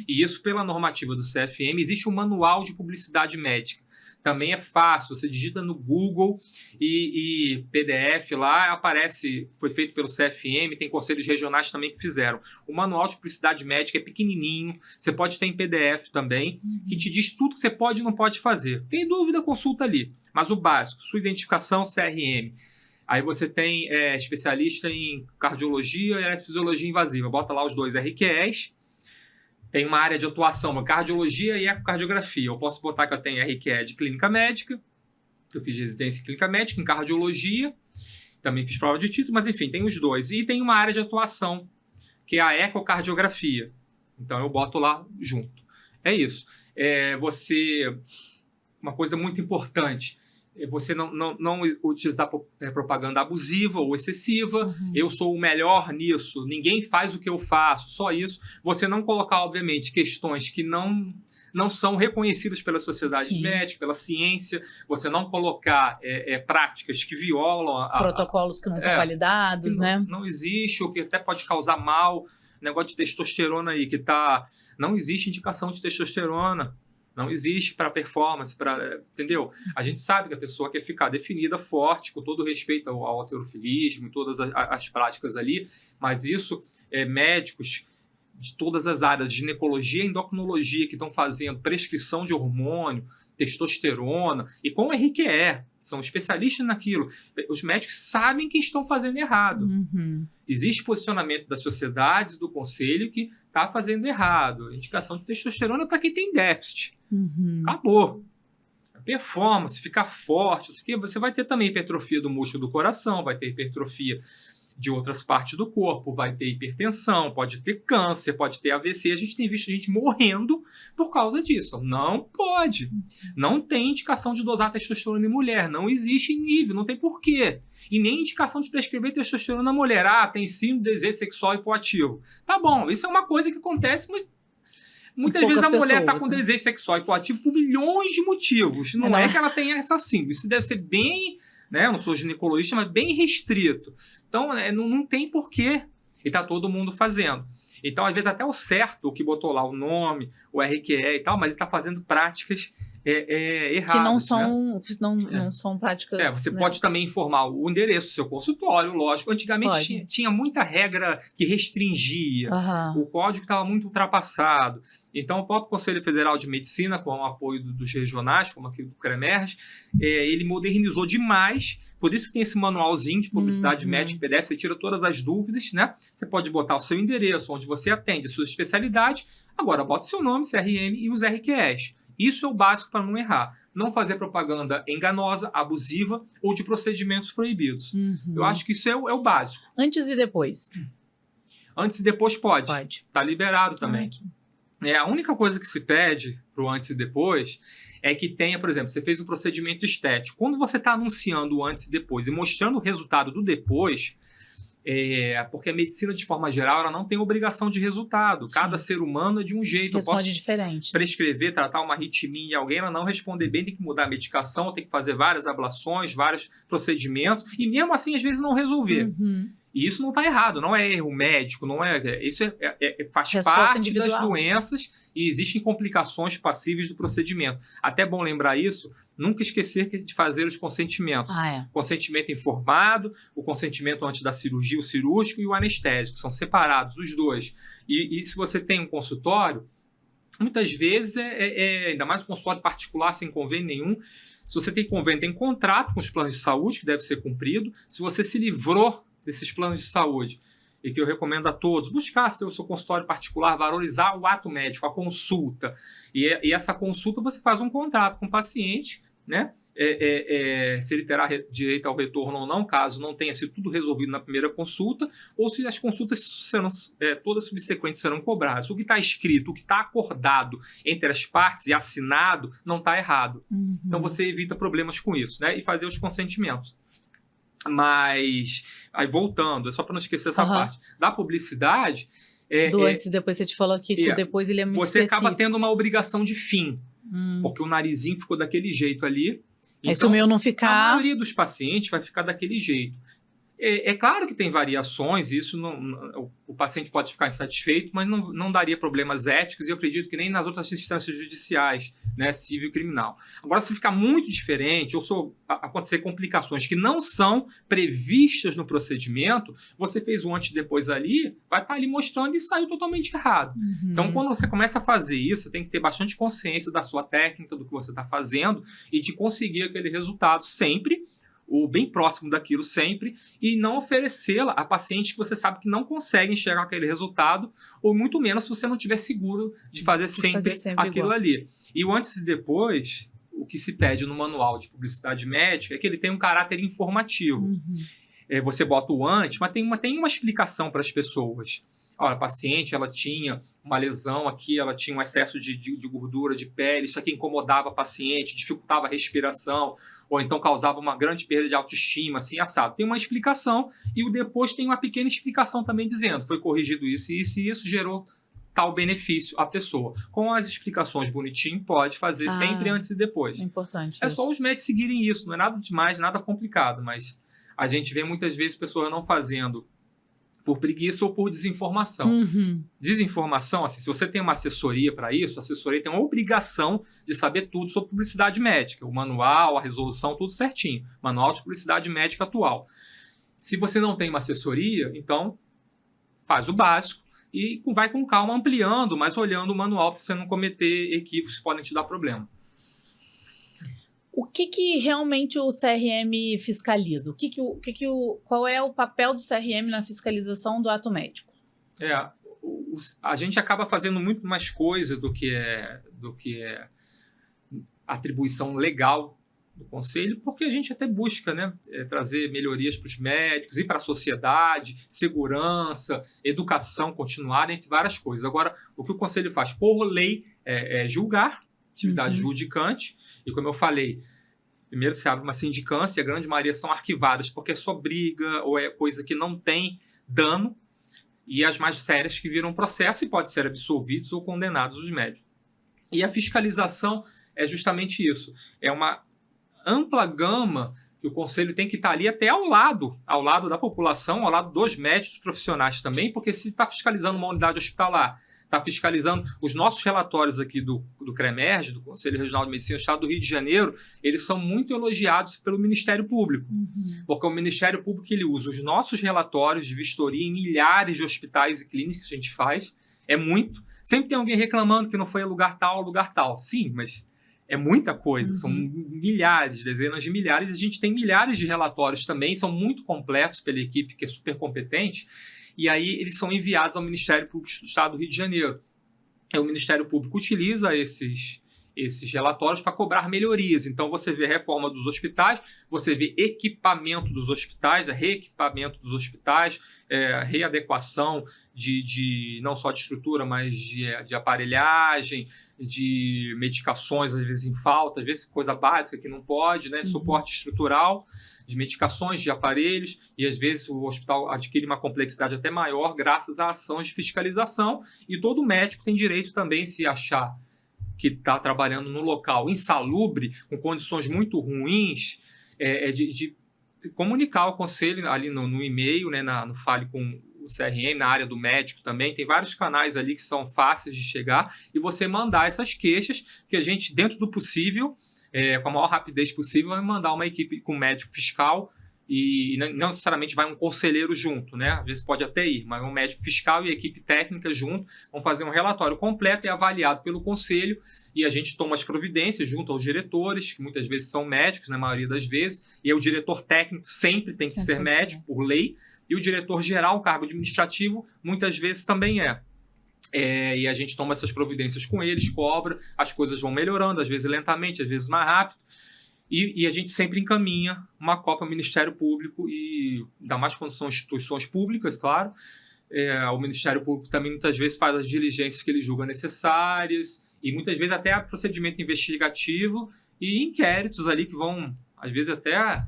B: E isso, pela normativa do CFM, existe um manual de publicidade médica. Também é fácil, você digita no Google e PDF lá, aparece, foi feito pelo CFM, tem conselhos regionais também que fizeram. O manual de publicidade médica é pequenininho, você pode ter em PDF também, que te diz tudo que você pode e não pode fazer. Tem dúvida, consulta ali. Mas o básico, sua identificação, CRM. Aí você tem especialista em cardiologia e eletrofisiologia invasiva. Bota lá os 2 RQEs. Tem uma área de atuação, cardiologia e ecocardiografia. Eu posso botar que eu tenho RQE de clínica médica. Eu fiz residência em clínica médica, em cardiologia. Também fiz prova de título, mas enfim, tem os 2. E tem uma área de atuação, que é a ecocardiografia. Então eu boto lá junto. É isso. Uma coisa muito importante, você não utilizar propaganda abusiva ou excessiva. Eu sou o melhor nisso, ninguém faz o que eu faço, só isso. Você não colocar, obviamente, questões que não são reconhecidas pela sociedade médica, pela ciência. Você não colocar práticas que violam...
A: protocolos que não são validados,
B: que
A: né?
B: Não existe, ou que até pode causar mal. Negócio de testosterona aí, não existe indicação de testosterona. Não existe para performance, entendeu? A gente sabe que a pessoa quer ficar definida, forte, com todo respeito ao halterofilismo e todas as práticas ali, mas isso, médicos de todas as áreas, de ginecologia e endocrinologia, que estão fazendo prescrição de hormônio, testosterona, e com o RQE, são especialistas naquilo. Os médicos sabem que estão fazendo errado.
A: Uhum.
B: Existe posicionamento das sociedades, do conselho, que está fazendo errado. A indicação de testosterona é para quem tem déficit.
A: Uhum.
B: Acabou. A performance, ficar forte, você vai ter também hipertrofia do músculo do coração, vai ter hipertrofia de outras partes do corpo, vai ter hipertensão, pode ter câncer, pode ter AVC. A gente tem visto gente morrendo por causa disso. Não pode. Não tem indicação de dosar testosterona em mulher. Não existe nível, não tem porquê. E nem indicação de prescrever testosterona na mulher. Ah, tem sim desejo sexual hipoativo. Tá bom, isso é uma coisa que acontece, mas muitas vezes a mulher está com desejo sexual hipoativo por milhões de motivos. Não é que ela tenha essa síndrome. Isso deve ser bem... Eu não sou ginecologista, mas bem restrito. Então, não tem porquê. E está todo mundo fazendo. Então, às vezes, até o certo, o que botou lá o nome, o RQE e tal, mas ele está fazendo práticas erradas.
A: Que não são, não são práticas...
B: Você pode também informar o endereço do seu consultório, lógico. Antigamente tinha muita regra que restringia. O código estava muito ultrapassado. Então, o próprio Conselho Federal de Medicina, com o apoio dos regionais, como aqui do CREMERGES, ele modernizou demais. Por isso que tem esse manualzinho de publicidade médica, PDF, você tira todas as dúvidas, né? Você pode botar o seu endereço, onde você atende, a sua especialidade. Agora, bota seu nome, CRM e os RQEs. Isso é o básico para não errar. Não fazer propaganda enganosa, abusiva ou de procedimentos proibidos. Eu acho que isso é o básico.
A: Antes e depois?
B: Antes e depois pode. Está liberado também.
A: Aqui.
B: A única coisa que se pede para o antes e depois é que tenha, por exemplo, você fez um procedimento estético. Quando você está anunciando o antes e depois e mostrando o resultado do depois, porque a medicina, de forma geral, ela não tem obrigação de resultado. Cada ser humano é de um jeito.
A: Responde
B: eu posso
A: diferente.
B: Prescrever, tratar uma arritmia em alguém, ela não responder bem, tem que mudar a medicação, tem que fazer várias ablações, vários procedimentos, e mesmo assim, às vezes, não resolver. E isso não está errado, não é erro médico, não isso faz parte das doenças e existem complicações passíveis do procedimento. Até é bom lembrar isso, nunca esquecer de fazer os consentimentos. Consentimento informado, o consentimento antes da cirurgia, o cirúrgico e o anestésico, são separados os dois. E se você tem um consultório, muitas vezes, ainda mais um consultório particular sem convênio nenhum, se você tem convênio, tem contrato com os planos de saúde que deve ser cumprido, se você se livrou desses planos de saúde, e que eu recomendo a todos, buscar ter o seu consultório particular, valorizar o ato médico, a consulta, e essa consulta você faz um contrato com o paciente, né? Se ele terá direito ao retorno ou não, caso não tenha sido tudo resolvido na primeira consulta, ou se as consultas serão, todas subsequentes serão cobradas. O que está escrito, o que está acordado entre as partes e assinado, não está errado. Então você evita problemas com isso, né? E fazer os consentimentos. Mas, aí voltando, é só para não esquecer essa parte. Da publicidade...
A: Do antes e depois, você te falou que o depois ele é muito
B: você
A: específico.
B: Acaba tendo uma obrigação de fim, porque o narizinho ficou daquele jeito ali.
A: Então, se o meu não ficar...
B: A maioria dos pacientes vai ficar daquele jeito. É claro que tem variações, isso o paciente pode ficar insatisfeito, mas não daria problemas éticos, e eu acredito que nem nas outras instâncias judiciais, né, civil e criminal. Agora, se ficar muito diferente, ou acontecer complicações que não são previstas no procedimento, você fez o antes e depois ali, vai estar ali mostrando e saiu totalmente errado. Então, quando você começa a fazer isso, você tem que ter bastante consciência da sua técnica, do que você está fazendo, e de conseguir aquele resultado sempre, ou bem próximo daquilo sempre, e não oferecê-la a pacientes que você sabe que não conseguem enxergar aquele resultado, ou muito menos se você não estiver seguro de fazer sempre aquilo igual. Ali. E o antes e depois, o que se pede no manual de publicidade médica é que ele tenha um caráter informativo. Você bota o antes, mas tem uma explicação para as pessoas. Olha, a paciente, ela tinha uma lesão aqui, ela tinha um excesso de gordura de pele, isso aqui incomodava a paciente, dificultava a respiração, ou então causava uma grande perda de autoestima, assim, assado. Tem uma explicação, e o depois tem uma pequena explicação também dizendo, foi corrigido isso e isso, e isso gerou tal benefício à pessoa. Com as explicações bonitinho, pode fazer sempre antes e depois.
A: É importante.
B: É só os médicos seguirem isso, não é nada demais, nada complicado, mas a gente vê muitas vezes pessoas não fazendo por preguiça ou por desinformação. Desinformação, assim, se você tem uma assessoria para isso, a assessoria tem uma obrigação de saber tudo sobre publicidade médica, o manual, a resolução, tudo certinho. Manual de publicidade médica atual. Se você não tem uma assessoria, então faz o básico e vai com calma ampliando, mas olhando o manual para você não cometer equívocos que podem te dar problema.
A: O que realmente o CRM fiscaliza? Qual é o papel do CRM na fiscalização do ato médico?
B: A gente acaba fazendo muito mais coisa do que é atribuição legal do Conselho, porque a gente até busca, né, trazer melhorias para os médicos e para a sociedade, segurança, educação continuada, entre várias coisas. Agora, o que o Conselho faz por lei é julgar, atividade judicante, e como eu falei, primeiro se abre uma sindicância, e a grande maioria são arquivadas porque é só briga ou é coisa que não tem dano, e as mais sérias que viram processo e podem ser absolvidos ou condenados os médicos. E a fiscalização é justamente isso, é uma ampla gama que o Conselho tem que estar ali até ao lado da população, ao lado dos médicos profissionais também, porque se está fiscalizando uma unidade hospitalar, está fiscalizando os nossos relatórios aqui do CREMERG, do Conselho Regional de Medicina do Estado do Rio de Janeiro, eles são muito elogiados pelo Ministério Público, porque o Ministério Público ele usa os nossos relatórios de vistoria em milhares de hospitais e clínicas que a gente faz, é muito. Sempre tem alguém reclamando que não foi a lugar tal. Sim, mas é muita coisa, são milhares, dezenas de milhares, e a gente tem milhares de relatórios também, são muito completos pela equipe que é super competente, e aí eles são enviados ao Ministério Público do Estado do Rio de Janeiro. O Ministério Público utiliza esses relatórios para cobrar melhorias. Então, você vê a reforma dos hospitais, você vê equipamento dos hospitais, reequipamento dos hospitais, readequação de não só de estrutura, mas de aparelhagem, de medicações, às vezes em falta, às vezes coisa básica que não pode, né? Suporte estrutural de medicações, de aparelhos, e às vezes o hospital adquire uma complexidade até maior graças a ações de fiscalização, e todo médico tem direito também, se achar que está trabalhando no local insalubre, com condições muito ruins, de comunicar ao Conselho ali no e-mail, né, no Fale com o CRM, na área do médico também, tem vários canais ali que são fáceis de chegar, e você mandar essas queixas, que a gente, dentro do possível, com a maior rapidez possível, vai mandar uma equipe com médico fiscal, e não necessariamente vai um conselheiro junto, né? Às vezes pode até ir, mas um médico fiscal e a equipe técnica junto vão fazer um relatório completo e avaliado pelo conselho, e a gente toma as providências junto aos diretores, que muitas vezes são médicos, na maioria das vezes, e o diretor técnico sempre tem que ser médico, por lei, e o diretor geral, o cargo administrativo, muitas vezes também é. E a gente toma essas providências com eles, cobra, as coisas vão melhorando, às vezes lentamente, às vezes mais rápido, e a gente sempre encaminha uma cópia ao Ministério Público, e ainda mais quando são instituições públicas, claro. O Ministério Público também muitas vezes faz as diligências que ele julga necessárias, e muitas vezes até procedimento investigativo e inquéritos ali que vão, às vezes até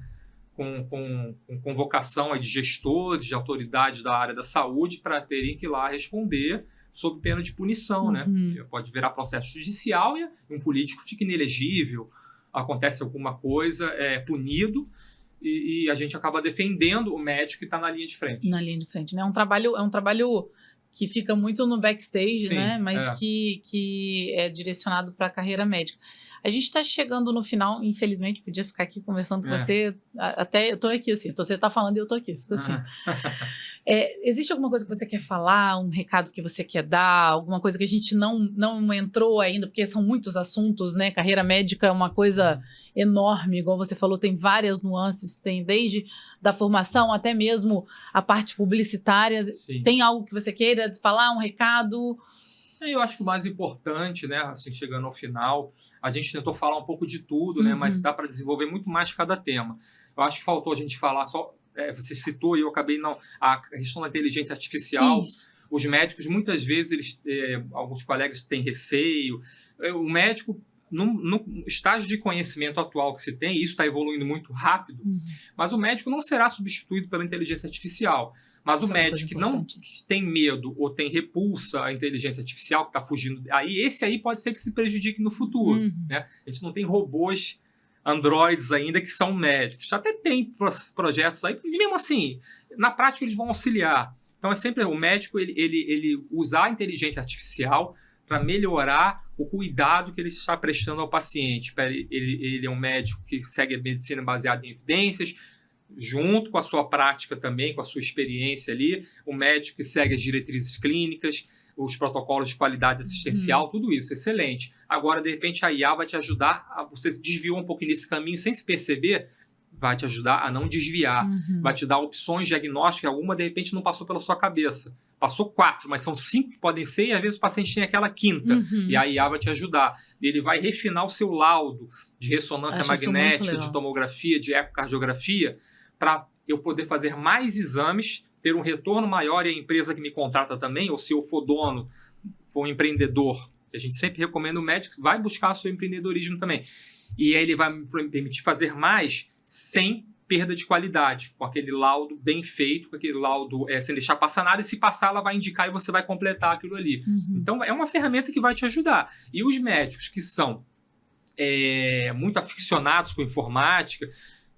B: com convocação de gestores, de autoridades da área da saúde, para terem que ir lá responder sob pena de punição, né? Pode virar processo judicial e um político fica inelegível, acontece alguma coisa, é punido, e a gente acaba defendendo o médico que está na linha de frente.
A: Na linha de frente, né? É um trabalho que fica muito no backstage, sim, né? Mas que é direcionado para a carreira médica. A gente está chegando no final, infelizmente, podia ficar aqui conversando com você, até eu estou aqui assim, então você está falando e eu estou aqui, fico assim. Existe alguma coisa que você quer falar, um recado que você quer dar, alguma coisa que a gente não entrou ainda, porque são muitos assuntos, né? Carreira médica é uma coisa enorme, igual você falou, tem várias nuances, tem desde da formação até mesmo a parte publicitária. Sim. Tem algo que você queira falar, um recado?
B: Eu acho que o mais importante, né, assim, chegando ao final, a gente tentou falar um pouco de tudo, né, mas dá para desenvolver muito mais cada tema. Eu acho que faltou a gente falar só, você citou e eu acabei não, a questão da inteligência artificial. Isso. Os médicos, muitas vezes, alguns colegas têm receio. O médico, no estágio de conhecimento atual que se tem, isso está evoluindo muito rápido, mas o médico não será substituído pela inteligência artificial. Mas o médico que não tem medo ou tem repulsa à inteligência artificial, que está fugindo, esse aí pode ser que se prejudique no futuro. Né? A gente não tem robôs androides ainda que são médicos. Até tem projetos aí, e mesmo assim, na prática eles vão auxiliar. Então é sempre o médico ele usar a inteligência artificial para melhorar o cuidado que ele está prestando ao paciente. Ele é um médico que segue a medicina baseada em evidências, junto com a sua prática também, com a sua experiência ali, o médico que segue as diretrizes clínicas, os protocolos de qualidade assistencial, tudo isso, excelente. Agora, de repente, a IA vai te ajudar, você se desviou um pouquinho desse caminho sem se perceber, vai te ajudar a não desviar, vai te dar opções diagnósticas, alguma, de repente, não passou pela sua cabeça. Passou 4, mas são 5 que podem ser, e às vezes o paciente tem aquela quinta, e a IA vai te ajudar. Ele vai refinar o seu laudo de ressonância magnética, de tomografia, de ecocardiografia, para eu poder fazer mais exames, ter um retorno maior, e a empresa que me contrata também, ou se eu for dono, for um empreendedor, que a gente sempre recomenda o médico, vai buscar o seu empreendedorismo também. E aí ele vai me permitir fazer mais sem perda de qualidade, com aquele laudo bem feito, com aquele laudo sem deixar passar nada, e se passar ela vai indicar e você vai completar aquilo ali. Então é uma ferramenta que vai te ajudar. E os médicos que são muito aficionados com informática,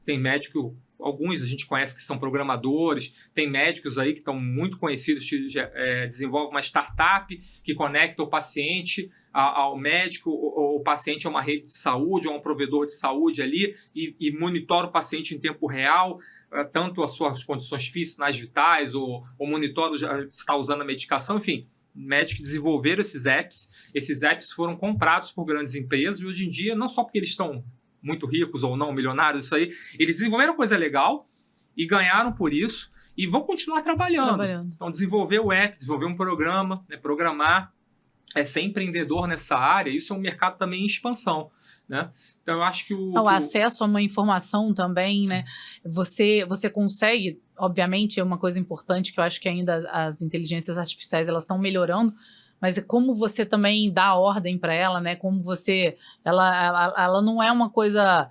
B: tem médico, alguns a gente conhece que são programadores, tem médicos aí que estão muito conhecidos, que desenvolvem uma startup que conecta o paciente ao médico, o paciente é uma rede de saúde, ou um provedor de saúde ali, e monitora o paciente em tempo real, tanto as suas condições físicas, sinais vitais, ou monitora se está usando a medicação, enfim. Médicos desenvolveram esses apps foram comprados por grandes empresas, e hoje em dia, não só porque eles estão muito ricos ou não, milionários, isso aí, eles desenvolveram coisa legal e ganharam por isso e vão continuar trabalhando. Então, desenvolver o app, desenvolver um programa, programar, ser empreendedor nessa área, isso é um mercado também em expansão, né? Então, eu acho que o
A: acesso a uma informação também, né? Você consegue, obviamente, é uma coisa importante que eu acho que ainda as inteligências artificiais elas estão melhorando, mas é como você também dá ordem para ela, né? Como você... Ela não é uma coisa...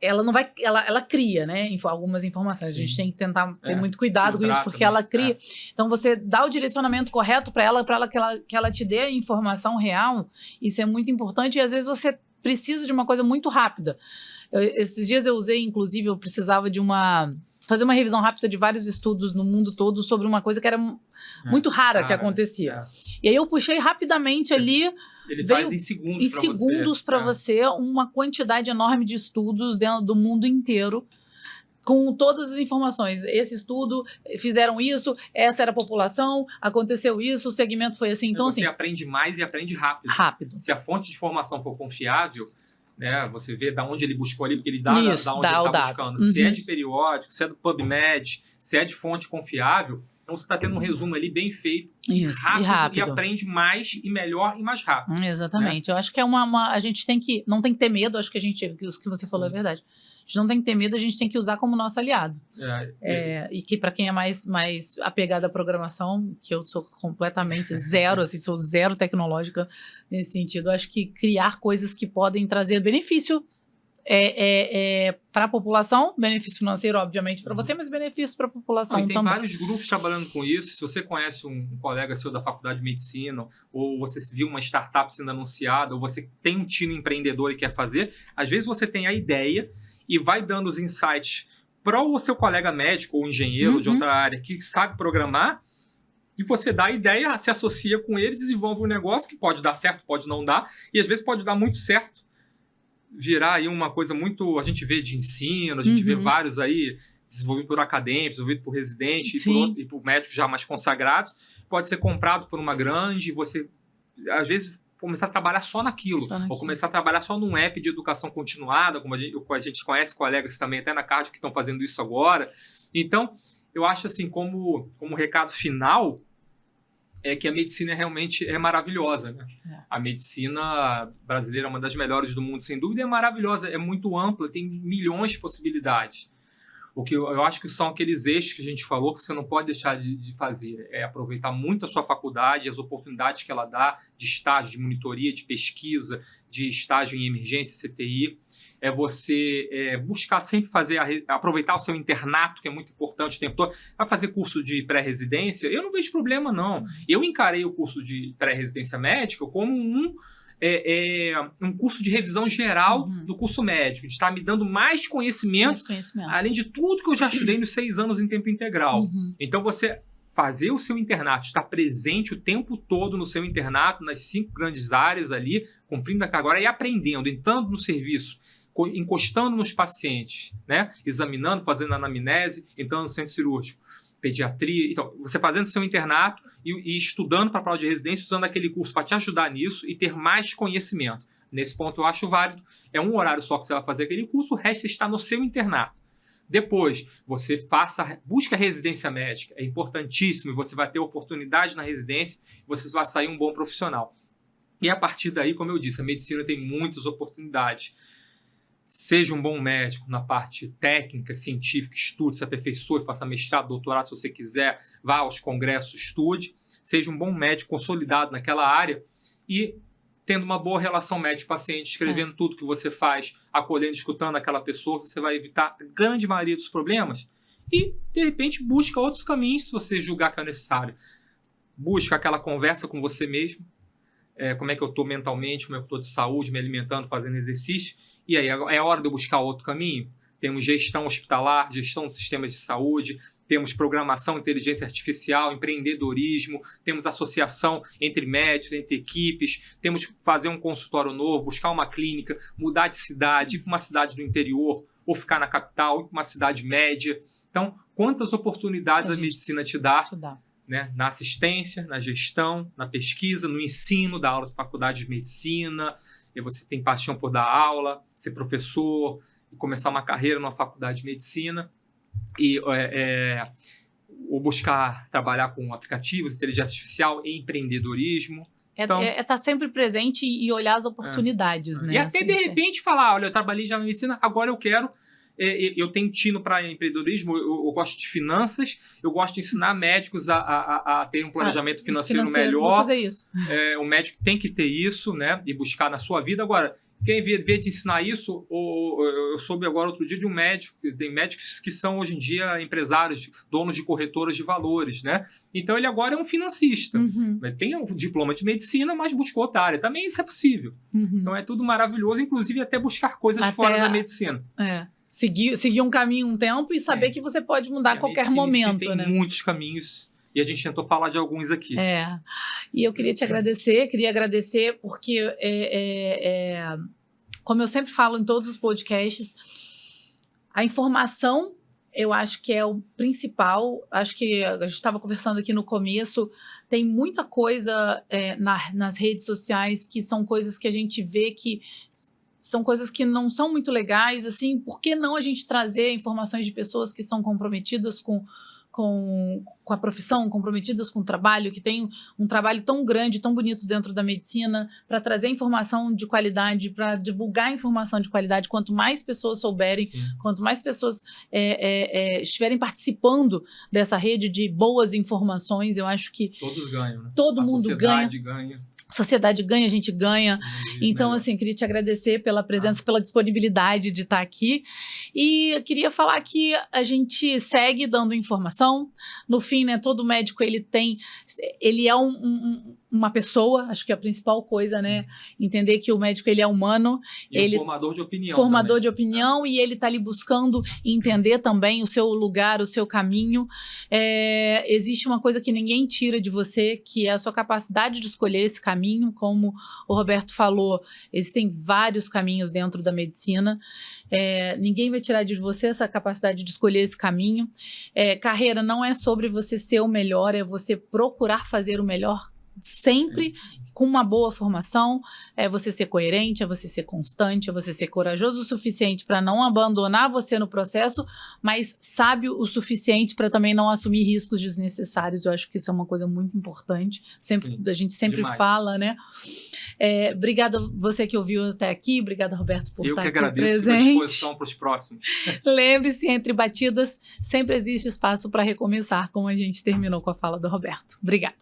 A: ela não vai... Ela cria, né? Algumas informações. Sim. A gente tem que tentar ter muito cuidado com isso, porque ela cria. Então, você dá o direcionamento correto para ela que ela te dê a informação real. Isso é muito importante. E, às vezes, você precisa de uma coisa muito rápida. Esses dias eu usei, inclusive, eu precisava de fazer uma revisão rápida de vários estudos no mundo todo sobre uma coisa que era muito rara que acontecia. E aí eu puxei rapidamente ali...
B: Ele faz em segundos
A: para você uma quantidade enorme de estudos dentro do mundo inteiro, com todas as informações. Esse estudo, fizeram isso, essa era a população, aconteceu isso, o segmento foi assim. Então,
B: você aprende mais e aprende rápido. Se a fonte de informação for confiável... né? Você vê da onde ele buscou ali, porque ele dá da onde ele está buscando. Se é de periódico, se é do PubMed, se é de fonte confiável, então você está tendo um resumo ali bem feito, rápido. E aprende mais e melhor e mais rápido.
A: Exatamente. Né? Eu acho que a gente não tem que ter medo, acho que o que você falou é verdade. A gente não tem que ter medo, a gente tem que usar como nosso aliado. E que para quem é mais apegado à programação, que eu sou completamente zero, assim, sou zero tecnológica nesse sentido, acho que criar coisas que podem trazer benefício para a população, benefício financeiro, obviamente, para você, mas benefício para a população também.
B: Tem vários grupos trabalhando com isso. Se você conhece um colega seu da faculdade de medicina, ou você viu uma startup sendo anunciada, ou você tem um time empreendedor e quer fazer, às vezes você tem a ideia e vai dando os insights para o seu colega médico ou engenheiro de outra área que sabe programar, e você dá a ideia, se associa com ele, desenvolve um negócio que pode dar certo, pode não dar, e às vezes pode dar muito certo, virar aí uma coisa muito... A gente vê de ensino, a gente vê vários aí desenvolvido por acadêmicos, desenvolvido por residentes e por médicos já mais consagrados, pode ser comprado por uma grande, e você, às vezes... começar a trabalhar só naquilo, ou começar a trabalhar só num app de educação continuada, como a gente conhece colegas também, até na Cardio, que estão fazendo isso agora. Então, eu acho assim, como recado final, é que a medicina realmente é maravilhosa, né? A medicina brasileira é uma das melhores do mundo, sem dúvida, é maravilhosa, é muito ampla, tem milhões de possibilidades. O que eu acho que são aqueles eixos que a gente falou que você não pode deixar de fazer. É aproveitar muito a sua faculdade, as oportunidades que ela dá de estágio, de monitoria, de pesquisa, de estágio em emergência, CTI. É você buscar sempre aproveitar o seu internato, que é muito importante o tempo todo. Vai fazer curso de pré-residência? Eu não vejo problema, não. Eu encarei o curso de pré-residência médica como um curso de revisão geral do curso médico, de estar me dando mais conhecimento, além de tudo que eu já estudei nos 6 anos em tempo integral. Então, você fazer o seu internato, estar presente o tempo todo no seu internato, nas 5 grandes áreas ali, cumprindo a carga horária e aprendendo, entrando no serviço encostando nos pacientes, né? Examinando, fazendo anamnese, entrando no centro cirúrgico, pediatria. Então, você fazendo seu internato e estudando para a prova de residência, usando aquele curso para te ajudar nisso e ter mais conhecimento. Nesse ponto eu acho válido. É um horário só que você vai fazer aquele curso, o resto está no seu internato. Depois, você busca residência médica. É importantíssimo, você vai ter oportunidade na residência, você vai sair um bom profissional. E a partir daí, como eu disse, a medicina tem muitas oportunidades. Seja um bom médico na parte técnica, científica, estude, se aperfeiçoe, faça mestrado, doutorado, se você quiser, vá aos congressos, estude. Seja um bom médico consolidado naquela área e tendo uma boa relação médico-paciente, escrevendo tudo que você faz, acolhendo, escutando aquela pessoa, você vai evitar a grande maioria dos problemas e, de repente, busca outros caminhos se você julgar que é necessário. Busca aquela conversa com você mesmo, como é que eu estou mentalmente, como é que eu estou de saúde, me alimentando, fazendo exercício, e aí é hora de eu buscar outro caminho. Temos gestão hospitalar, gestão de sistemas de saúde, temos programação, inteligência artificial, empreendedorismo, temos associação entre médicos, entre equipes, temos que fazer um consultório novo, buscar uma clínica, mudar de cidade, ir para uma cidade do interior, ou ficar na capital, ir para uma cidade média. Então, quantas oportunidades a medicina te dá, né? Na assistência, na gestão, na pesquisa, no ensino, da aula de faculdade de medicina, e você tem paixão por dar aula, ser professor, e começar uma carreira numa faculdade de medicina, ou buscar trabalhar com aplicativos, inteligência artificial e empreendedrismo. Então,
A: estar sempre presente e olhar as oportunidades, né?
B: E até, de repente, falar, olha, eu trabalhei já na medicina, agora eu quero... Eu tenho tino para empreendedorismo, eu gosto de finanças, eu gosto de ensinar médicos a ter um planejamento financeiro melhor.
A: Vou fazer isso.
B: O médico tem que ter isso, né? E buscar na sua vida. Agora, quem vê de ensinar isso, eu soube agora outro dia de um médico, tem médicos que são hoje em dia empresários, donos de corretoras de valores, né? Então ele agora é um financista. Tem um diploma de medicina, mas buscou outra área. Também isso é possível. Então é tudo maravilhoso, inclusive até buscar coisas fora da medicina.
A: Seguir um caminho um tempo e saber que você pode mudar a qualquer momento,
B: tem
A: né?
B: Muitos caminhos e a gente tentou falar de alguns aqui.
A: E eu queria te agradecer, porque, como eu sempre falo em todos os podcasts, a informação eu acho que é o principal. Acho que a gente estava conversando aqui no começo, tem muita coisa nas redes sociais que são coisas que a gente vê que são coisas que não são muito legais, assim, por que não a gente trazer informações de pessoas que são comprometidas com a profissão, comprometidas com o trabalho, que tem um trabalho tão grande, tão bonito dentro da medicina, para trazer informação de qualidade, para divulgar informação de qualidade. Quanto mais pessoas souberem, quanto mais pessoas estiverem participando dessa rede de boas informações, eu acho que
B: todos ganham, né?
A: Todo mundo ganha. A sociedade ganha, a gente ganha. Então, assim, queria te agradecer pela presença, pela disponibilidade de estar aqui. E eu queria falar que a gente segue dando informação. No fim, né, todo médico, ele é uma pessoa, acho que é a principal coisa, né? Entender que o médico, ele é humano.
B: Ele é um formador de opinião.
A: Formador de opinião, e ele está ali buscando entender também o seu lugar, o seu caminho. Existe uma coisa que ninguém tira de você, que é a sua capacidade de escolher esse caminho. Como o Roberto falou, existem vários caminhos dentro da medicina. Ninguém vai tirar de você essa capacidade de escolher esse caminho. Carreira não é sobre você ser o melhor, é você procurar fazer o melhor sempre, com uma boa formação. É você ser coerente, é você ser constante, é você ser corajoso o suficiente para não abandonar você no processo, mas sábio o suficiente para também não assumir riscos desnecessários. Eu acho que isso é uma coisa muito importante. A gente sempre fala, né? Obrigada você que ouviu até aqui, obrigada, Roberto, por estar aqui presente. Eu que agradeço, estou à
B: disposição para os próximos.
A: Lembre-se, entre batidas sempre existe espaço para recomeçar, como a gente terminou com a fala do Roberto. Obrigada.